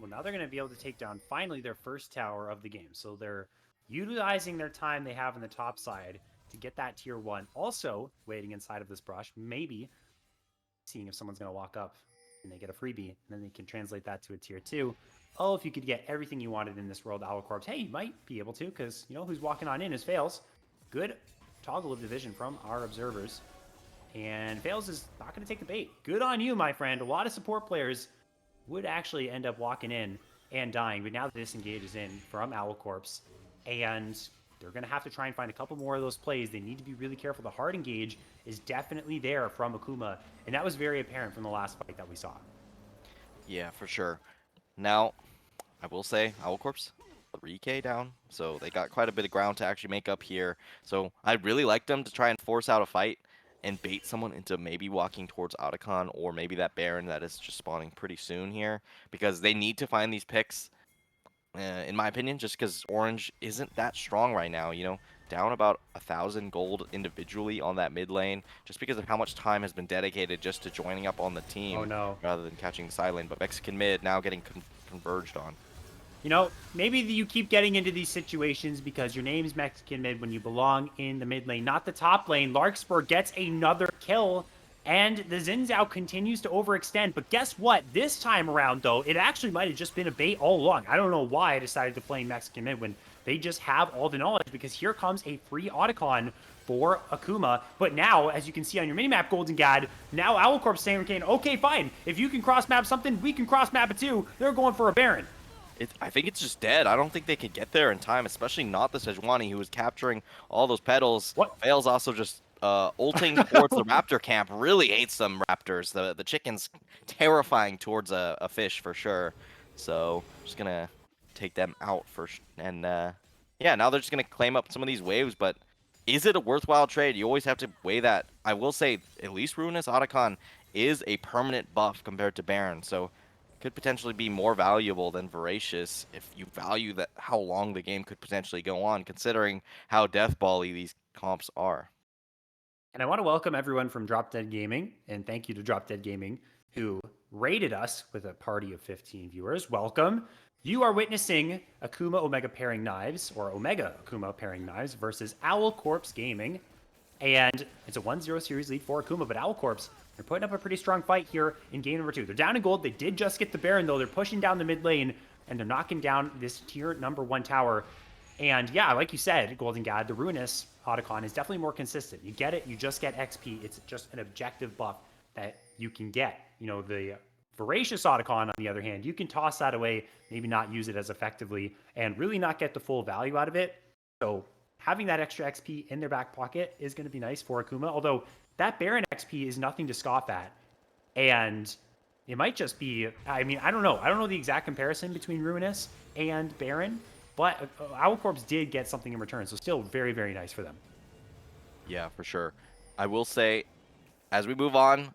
Well, now they're going to be able to take down finally their first tower of the game. So they're utilizing their time they have on the top side to get that tier 1. Also, waiting inside of this brush, maybe seeing if someone's going to walk up and they get a freebie, and then they can translate that to a tier 2. Oh, if you could get everything you wanted in this world, Owl Corps, hey, you might be able to, because you know who's walking on in is Fails. Good toggle of division from our observers. And Fails is not going to take the bait. Good on you, my friend. A lot of support players would actually end up walking in and dying, but now the disengage is in from Owl Corps, and they're going to have to try and find a couple more of those plays. They need to be really careful. The hard engage is definitely there from Akuma, and that was very apparent from the last fight that we saw. Yeah, for sure. Now, I will say, Owl Corps, 3k down, so they got quite a bit of ground to actually make up here. So I'd really like them to try and force out a fight and bait someone into maybe walking towards Otacon or maybe that Baron that is just spawning pretty soon here, because they need to find these picks, in my opinion, just because Orange isn't that strong right now, you know, down about 1,000 gold individually on that mid lane, just because of how much time has been dedicated just to joining up on the team. Oh, no. Rather than catching the side lane. But Mexican mid now getting converged on. You know, maybe you keep getting into these situations because your name's Mexican mid when you belong in the mid lane, not the top lane. Larkspur gets another kill, and the Xin Zhao continues to overextend. But guess what? This time around, though, it actually might have just been a bait all along. I don't know why I decided to play Mexican mid when they just have all the knowledge, because here comes a free Otacon for Akuma. But now, as you can see on your minimap, Golden God, now Owl Corp saying, okay, fine. If you can cross-map something, we can cross-map it too. They're going for a Baron. I think it's just dead. I don't think they could get there in time, especially not the Sejuani, who was capturing all those petals. What? Fails also just ulting towards the raptor camp. Really hates them raptors. The chicken's terrifying towards a fish for sure. So just gonna take them out first. And yeah, now they're just gonna claim up some of these waves. But is it a worthwhile trade? You always have to weigh that. I will say at least Ruinous Otacon is a permanent buff compared to Baron. So could potentially be more valuable than Voracious if you value that how long the game could potentially go on, considering how deathball-y these comps are. And I want to welcome everyone from Drop Dead Gaming, and thank you to Drop Dead Gaming, who rated us with a party of 15 viewers. Welcome. You are witnessing Akuma Omega pairing knives, or Omega Akuma pairing knives, versus Owl Corps Gaming. And it's a 1-0 series lead for Akuma, but Owl Corps, they're putting up a pretty strong fight here in game number 2. They're down in gold. They did just get the Baron, though. They're pushing down the mid lane, and they're knocking down this tier number 1 tower. And yeah, like you said, Golden God, the Ruinous Otacon is definitely more consistent. You get it, you just get XP. It's just an objective buff that you can get. You know, the Voracious Otacon, on the other hand, you can toss that away, maybe not use it as effectively, and really not get the full value out of it. So having that extra XP in their back pocket is going to be nice for Akuma, although that Baron XP is nothing to scoff at. And it might just be, I mean, I don't know. I don't know the exact comparison between Ruinous and Baron, but Owl Corps did get something in return, so still very, very nice for them. Yeah, for sure. I will say, as we move on,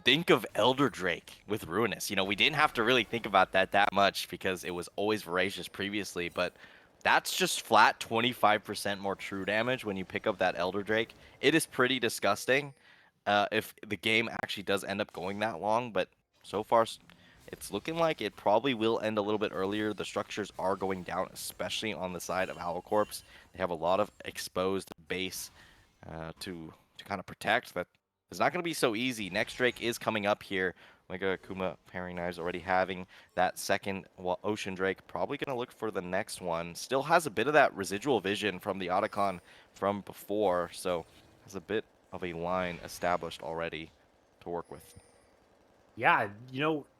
think of Elder Drake with Ruinous. You know, we didn't have to really think about that much because it was always Voracious previously, but that's just flat 25% more true damage when you pick up that Elder Drake. It is pretty disgusting if the game actually does end up going that long, but so far it's looking like it probably will end a little bit earlier. The structures are going down, especially on the side of Owlcorps. They have a lot of exposed base to kind of protect. That is not going to be so easy. Next Drake is coming up here. Mega Akuma pairing knives already having that second Ocean Drake. Probably going to look for the next one. Still has a bit of that residual vision from the Otacon from before, so has a bit of a line established already to work with. Yeah,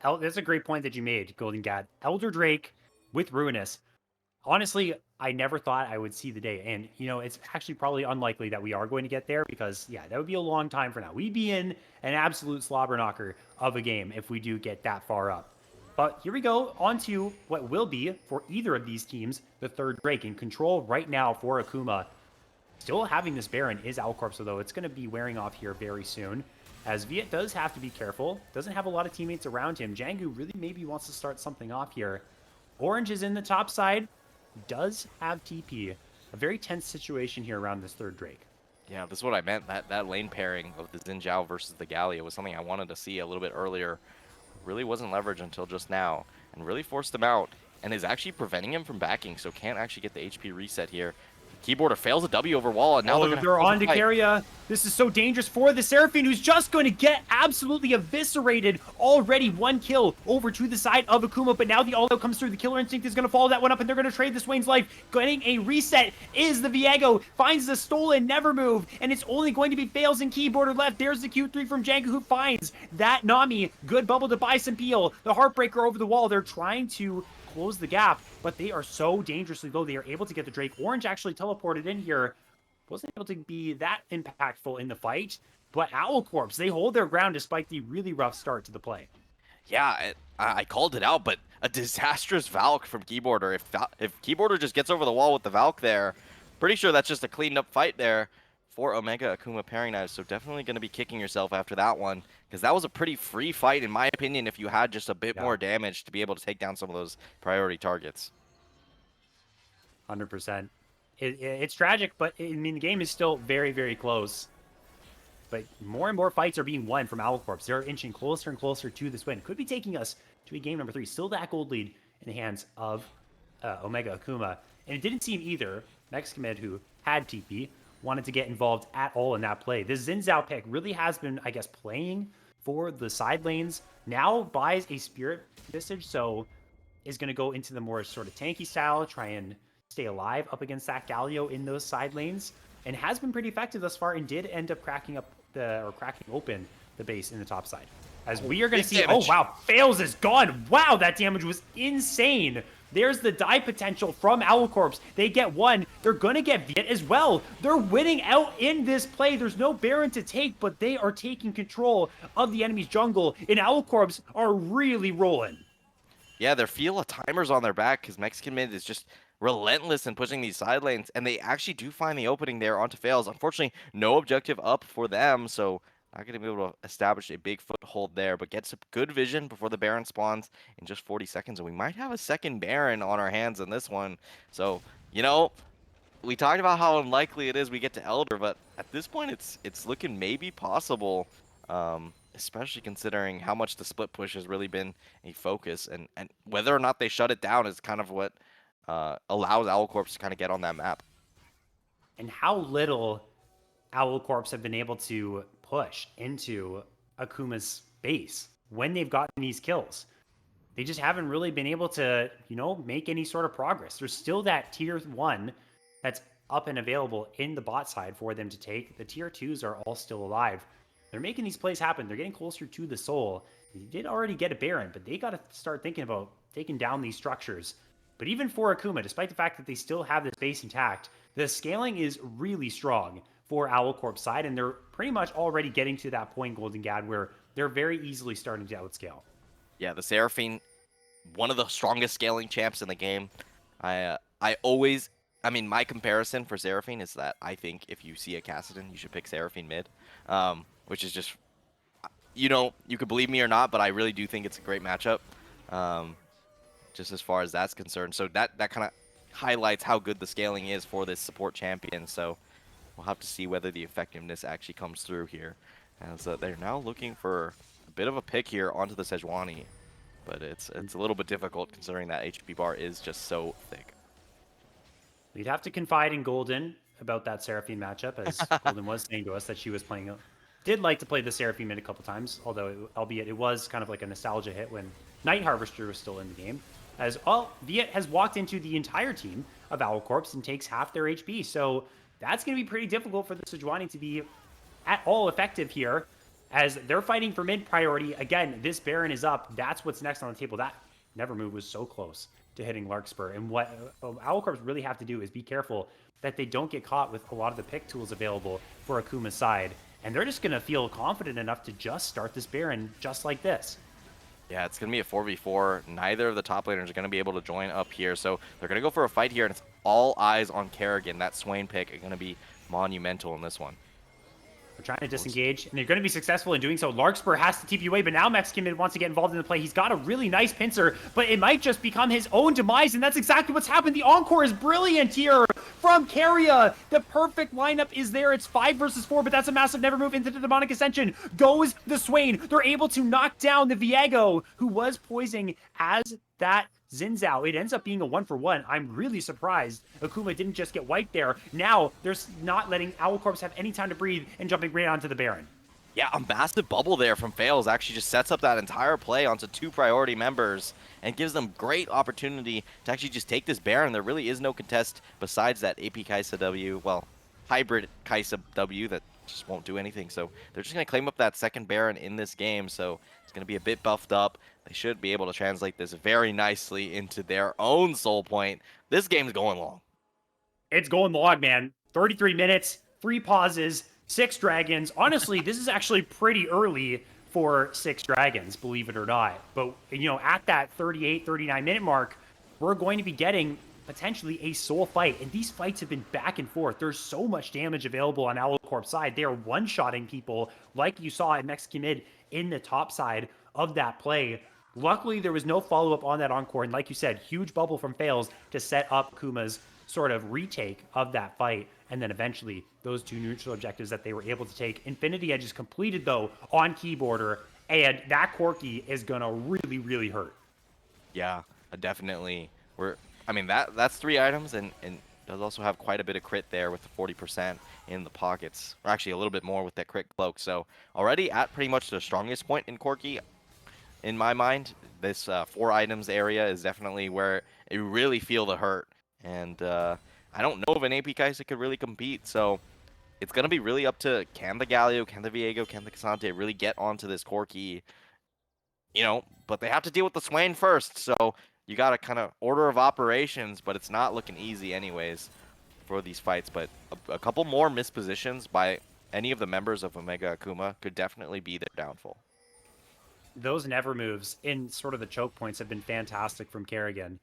that's a great point that you made, Golden Gad. Elder Drake with Ruinous. Honestly, I never thought I would see the day. And, it's actually probably unlikely that we are going to get there because, yeah, that would be a long time for now. We'd be in an absolute slobber knocker of a game if we do get that far up. But here we go on to what will be, for either of these teams, the third Drake. In control right now for Akuma. Still having this Baron is Owlcorp, so though it's going to be wearing off here very soon. As Viet does have to be careful. Doesn't have a lot of teammates around him. Jangu really maybe wants to start something off here. Orange is in the top side. Does have TP. A very tense situation here around this third Drake. Yeah, this is what I meant. That lane pairing of the Xin Zhao versus the Gallia was something I wanted to see a little bit earlier. Really wasn't leveraged until just now, and really forced him out, and is actually preventing him from backing, so can't actually get the HP reset here. Keyboarder fails a W over wall, and now they're on to Keria. This is so dangerous for the Seraphine, who's just going to get absolutely eviscerated. Already one kill over to the side of Akuma, but now the all-out comes through. The Killer Instinct is going to follow that one up, and they're going to trade the Swain's life. Getting a reset is the Viego. Finds the stolen Never Move, and it's only going to be Fails and Keyboarder left. There's the Q3 from Jangu, who finds that Nami. Good bubble to buy some peel. The Heartbreaker over the wall. They're trying to close the gap, but they are so dangerously low. They are able to get the Drake. Orange actually teleported in here. Wasn't able to be that impactful in the fight, but Owlcorps, they hold their ground despite the really rough start to the play. Yeah, I called it out, but a disastrous Valk from Keyboarder. If Keyboarder just gets over the wall with the Valk there, pretty sure that's just a cleaned up fight there for Omega Akuma pairing knives. So definitely going to be kicking yourself after that one, because that was a pretty free fight, in my opinion, if you had just a bit more damage to be able to take down some of those priority targets. 100%. It's tragic, but the game is still very, very close. But more and more fights are being won from Owlcorps. They're inching closer and closer to this win. Could be taking us to a game number 3. Still that gold lead in the hands of Omega Akuma. And it didn't seem either Mexican Med, who had TP, wanted to get involved at all in that play. This Xin Zhao pick really has been, I guess, playing for the side lanes. Now buys a Spirit Visage, so is going to go into the more sort of tanky style, try and stay alive up against that Galio in those side lanes, and has been pretty effective thus far, and did end up cracking open the base in the top side. As we are going to see, damage. Oh wow, Fails is gone. Wow, that damage was insane. There's the die potential from Owlcorps. They get one. They're going to get Viet as well. They're winning out in this play. There's no Baron to take, but they are taking control of the enemy's jungle, and Owlcorps are really rolling. Yeah, their feel of timers on their back, because Mexican Mid is just relentless in pushing these side lanes, and they actually do find the opening there onto Fails. Unfortunately, no objective up for them, so not going to be able to establish a big foothold there, but gets a good vision before the Baron spawns in just 40 seconds, and we might have a second Baron on our hands in this one. So, we talked about how unlikely it is we get to Elder, but at this point, it's looking maybe possible, especially considering how much the split push has really been a focus, and whether or not they shut it down is kind of what allows Owlcorps to kind of get on that map. And how little Owlcorps have been able to push into Akuma's base when they've gotten these kills. They just haven't really been able to, make any sort of progress. There's still that tier 1 that's up and available in the bot side for them to take. The tier 2s are all still alive. They're making these plays happen. They're getting closer to the soul. They did already get a Baron, but they got to start thinking about taking down these structures. But even for Akuma, despite the fact that they still have this base intact, the scaling is really strong for Owlcorps side, and they're pretty much already getting to that point, Golden Gad, where they're very easily starting to outscale. Yeah, the Seraphine, one of the strongest scaling champs in the game. My comparison for Seraphine is that I think if you see a Kassadin, you should pick Seraphine mid, which is just, you could believe me or not, but I really do think it's a great matchup, just as far as that's concerned. So that kind of highlights how good the scaling is for this support champion. So we'll have to see whether the effectiveness actually comes through here, as they're now looking for a bit of a pick here onto the Sejuani. but it's a little bit difficult considering that HP bar is just so thick. We'd have to confide in Golden about that Seraphine matchup, as Golden was saying to us that she was playing, did like to play the Seraphine mid a couple times, although albeit it was kind of like a nostalgia hit when Night Harvester was still in the game. As all Viet has walked into the entire team of Owl Corps and takes half their HP, so that's going to be pretty difficult for the Sejuani to be at all effective here, as they're fighting for mid priority. Again, this Baron is up. That's what's next on the table. That Never Move was so close to hitting Larkspur. And what Owl Corps really have to do is be careful that they don't get caught with a lot of the pick tools available for Akuma's side. And they're just going to feel confident enough to just start this Baron just like this. Yeah, it's going to be a 4v4. Neither of the top laners are going to be able to join up here. So they're going to go for a fight here, and it's all eyes on Kerrigan. That Swain pick is going to be monumental in this one. They're trying to disengage, and they're going to be successful in doing so. Larkspur has to TP away, but now Mexican Mid wants to get involved in the play. He's got a really nice pincer, but it might just become his own demise, and that's exactly what's happened. The Encore is brilliant here from Keria. The perfect lineup is there. It's 5 versus 4, but that's a massive Never Move into the Demonic Ascension. Goes the Swain. They're able to knock down the Viego, who was poising as that Zinzao. It ends up being a 1-for-1. I'm really surprised Akuma didn't just get wiped there. Now, they're not letting Owl Corps have any time to breathe and jumping right onto the Baron. Yeah, a massive bubble there from Fails actually just sets up that entire play onto 2 priority members and gives them great opportunity to actually just take this Baron. There really is no contest besides that AP Kaisa W, well, hybrid Kaisa W that just won't do anything. So they're just going to claim up that second Baron in this game. So it's going to be a bit buffed up. They should be able to translate this very nicely into their own soul point. This game's going long. It's going long, man. 33 minutes, 3 pauses, 6 dragons. Honestly, this is actually pretty early for 6 dragons, believe it or not. But, you know, at that 38, 39-minute mark, we're going to be getting potentially a soul fight. And these fights have been back and forth. There's so much damage available on Owl Corp's side. They are one-shotting people like you saw at Mexican Mid in the top side of that play. Luckily, there was no follow-up on that Encore. And like you said, huge bubble from Fails to set up Kuma's sort of retake of that fight. And then eventually, those 2 neutral objectives that they were able to take. Infinity Edge is completed, though, on Keyboarder. And that Corki is going to really, really hurt. Yeah, definitely. I mean, that's 3 items, and does also have quite a bit of crit there with the 40% in the pockets. Or actually, a little bit more with that crit cloak. So already at pretty much the strongest point in Corki. In my mind, this 4 items area is definitely where you really feel the hurt. And I don't know if an AP Kaisa could really compete. So it's going to be really up to can the Galio, can the Viego, can the Casante really get onto this Corki. You know, but they have to deal with the Swain first. So you got a kind of order of operations, but it's not looking easy anyways for these fights. But a couple more mispositions by any of the members of Omega Akuma could definitely be their downfall. Those Never Moves in sort of the choke points have been fantastic from Kerrigan.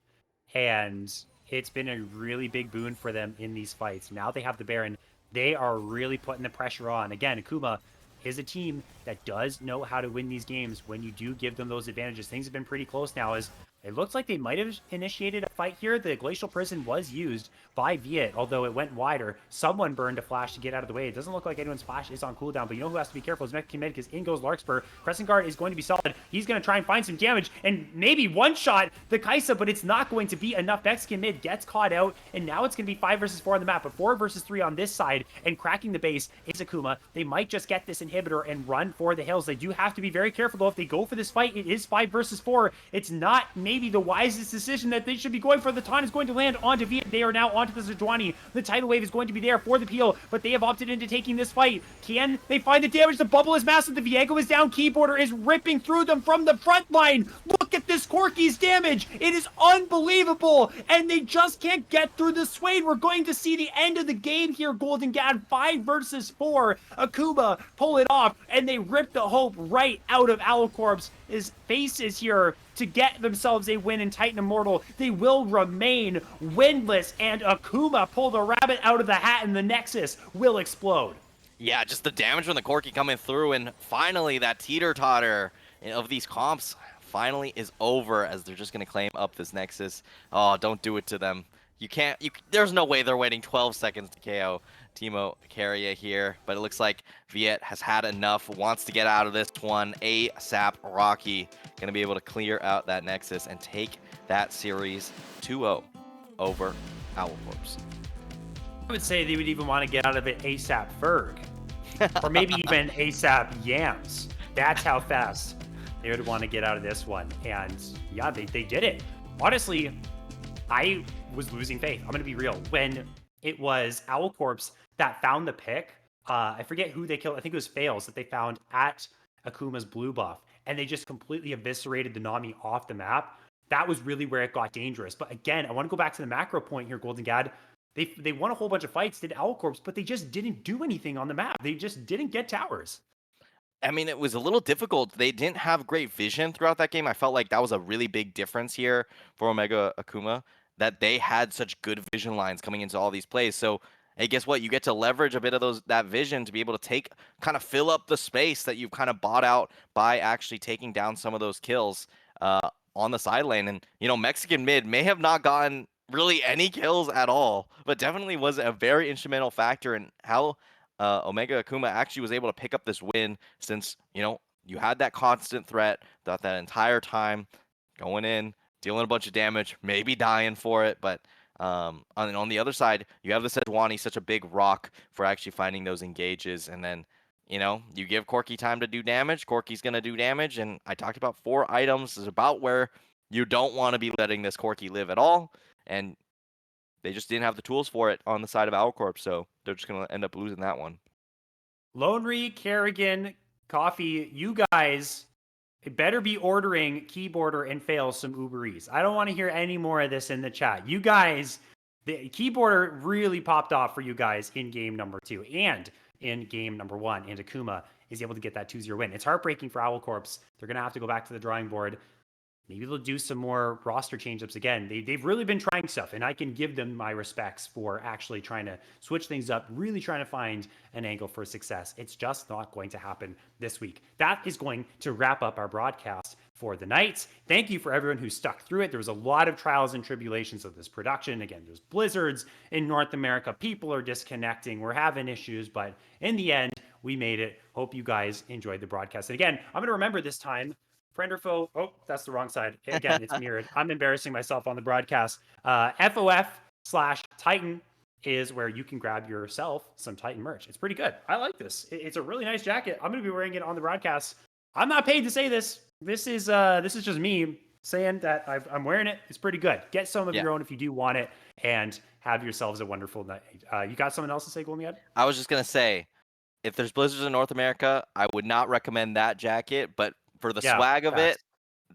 And it's been a really big boon for them in these fights. Now they have the Baron. They are really putting the pressure on. Again, Akuma is a team that does know how to win these games when you do give them those advantages. Things have been pretty close now as it looks like they might have initiated a fight here. The Glacial Prison was used by Viet, although it went wider. Someone burned a flash to get out of the way. It doesn't look like anyone's flash is on cooldown, but you know who has to be careful is Mexican Mid, because in goes Larkspur. Crescent Guard is going to be solid. He's going to try and find some damage and maybe one-shot the Kaisa, but it's not going to be enough. Mexican Mid gets caught out, and now it's going to be 5 versus 4 on the map, but 4 versus 3 on this side, and cracking the base is Akuma. They might just get this inhibitor and run for the hills. They do have to be very careful, though. If they go for this fight, it is 5 versus 4. It's not maybe the wisest decision that they should be going for. The taunt is going to land onto Viet. They are now onto the Sejuani. The tidal wave is going to be there for the peel, but they have opted into taking this fight. Can they find the damage? The bubble is massive. The Viego is down. Keyboarder is ripping through them from the front line. Look at this Corki's damage. It is unbelievable, and they just can't get through the Swain. We're going to see the end of the game here. Golden Gad 5 versus 4. Akuma pull it off, and they rip the hope right out of Owl Corp's faces here to get themselves a win in Titan Immortal. They will remain winless, and Akuma pull the rabbit out of the hat, and the Nexus will explode. Yeah, just the damage from the Corki coming through, and finally that teeter-totter of these comps finally is over as they're just going to claim up this Nexus. Oh, don't do it to them. You can't. There's no way they're waiting 12 seconds to KO Timo Carrier here. But it looks like Viet has had enough. Wants to get out of this one. ASAP Rocky gonna be able to clear out that Nexus and take that series 2-0 over Owlcorps. I would say they would even want to get out of it ASAP Ferg, or maybe even ASAP Yams. That's how fast they would want to get out of this one. And yeah, they did it. Honestly, I was losing faith. I'm going to be real. When it was Owlcorps that found the pick, I forget who they killed. I think it was Fails that they found at Akuma's blue buff. And they just completely eviscerated the Nami off the map. That was really where it got dangerous. But again, I want to go back to the macro point here, Golden Gad. They won a whole bunch of fights, did Owlcorps, but they just didn't do anything on the map. They just didn't get towers. I mean, it was a little difficult. They didn't have great vision throughout that game. I felt like that was a really big difference here for Omega Akuma, that they had such good vision lines coming into all these plays. So, hey, guess what? You get to leverage a bit of that vision to be able to kind of fill up the space that you've kind of bought out by actually taking down some of those kills on the side lane. And, Mexican mid may have not gotten really any kills at all, but definitely was a very instrumental factor in how Omega Akuma actually was able to pick up this win, since you had that constant threat throughout that entire time, going in, dealing a bunch of damage, maybe dying for it, but on the other side, you have the Sejuani, such a big rock for actually finding those engages, and then you give Corki time to do damage. Corki's gonna do damage, and I talked about 4 items is about where you don't want to be letting this Corki live at all, and they just didn't have the tools for it on the side of Owlcorp, so they're just going to end up losing that one. Lonry, Kerrigan, Coffee, you guys better be ordering Keyboarder and Fails some Uber Eats. I don't want to hear any more of this in the chat. You guys, the Keyboarder really popped off for you guys in game number 2 and in game number 1, and Akuma is able to get that 2-0 win. It's heartbreaking for Owlcorps. They're going to have to go back to the drawing board. Maybe they'll do some more roster change-ups again. They've really been trying stuff, and I can give them my respects for actually trying to switch things up, really trying to find an angle for success. It's just not going to happen this week. That is going to wrap up our broadcast for the night. Thank you for everyone who stuck through it. There was a lot of trials and tribulations of this production. Again, there's blizzards in North America. People are disconnecting. We're having issues, but in the end, we made it. Hope you guys enjoyed the broadcast. And again, I'm going to remember this time, friend or foe. Oh, that's the wrong side. Again, it's mirrored. I'm embarrassing myself on the broadcast. FOF/Titan is where you can grab yourself some Titan merch. It's pretty good. I like this. It's a really nice jacket. I'm going to be wearing it on the broadcast. I'm not paid to say this. This is just me saying that I'm wearing it. It's pretty good. Get some of your own if you do want it, and have yourselves a wonderful night. You got something else to say, Golden Yad? I was just going to say, if there's blizzards in North America, I would not recommend that jacket, but for the swag of it,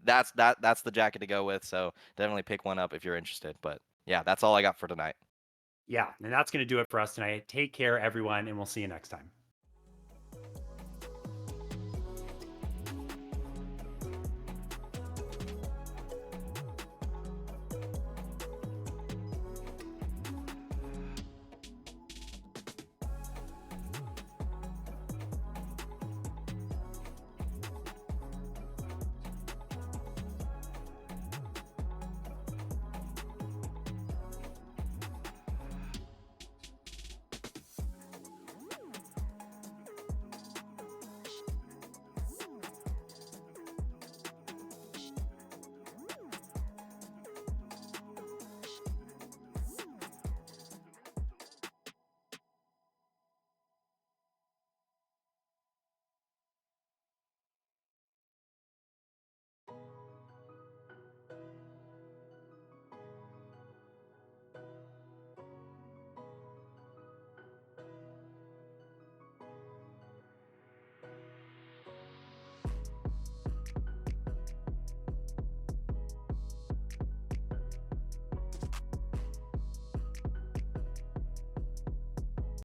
that's the jacket to go with. So definitely pick one up if you're interested. But yeah, that's all I got for tonight. Yeah, and that's going to do it for us tonight. Take care, everyone, and we'll see you next time.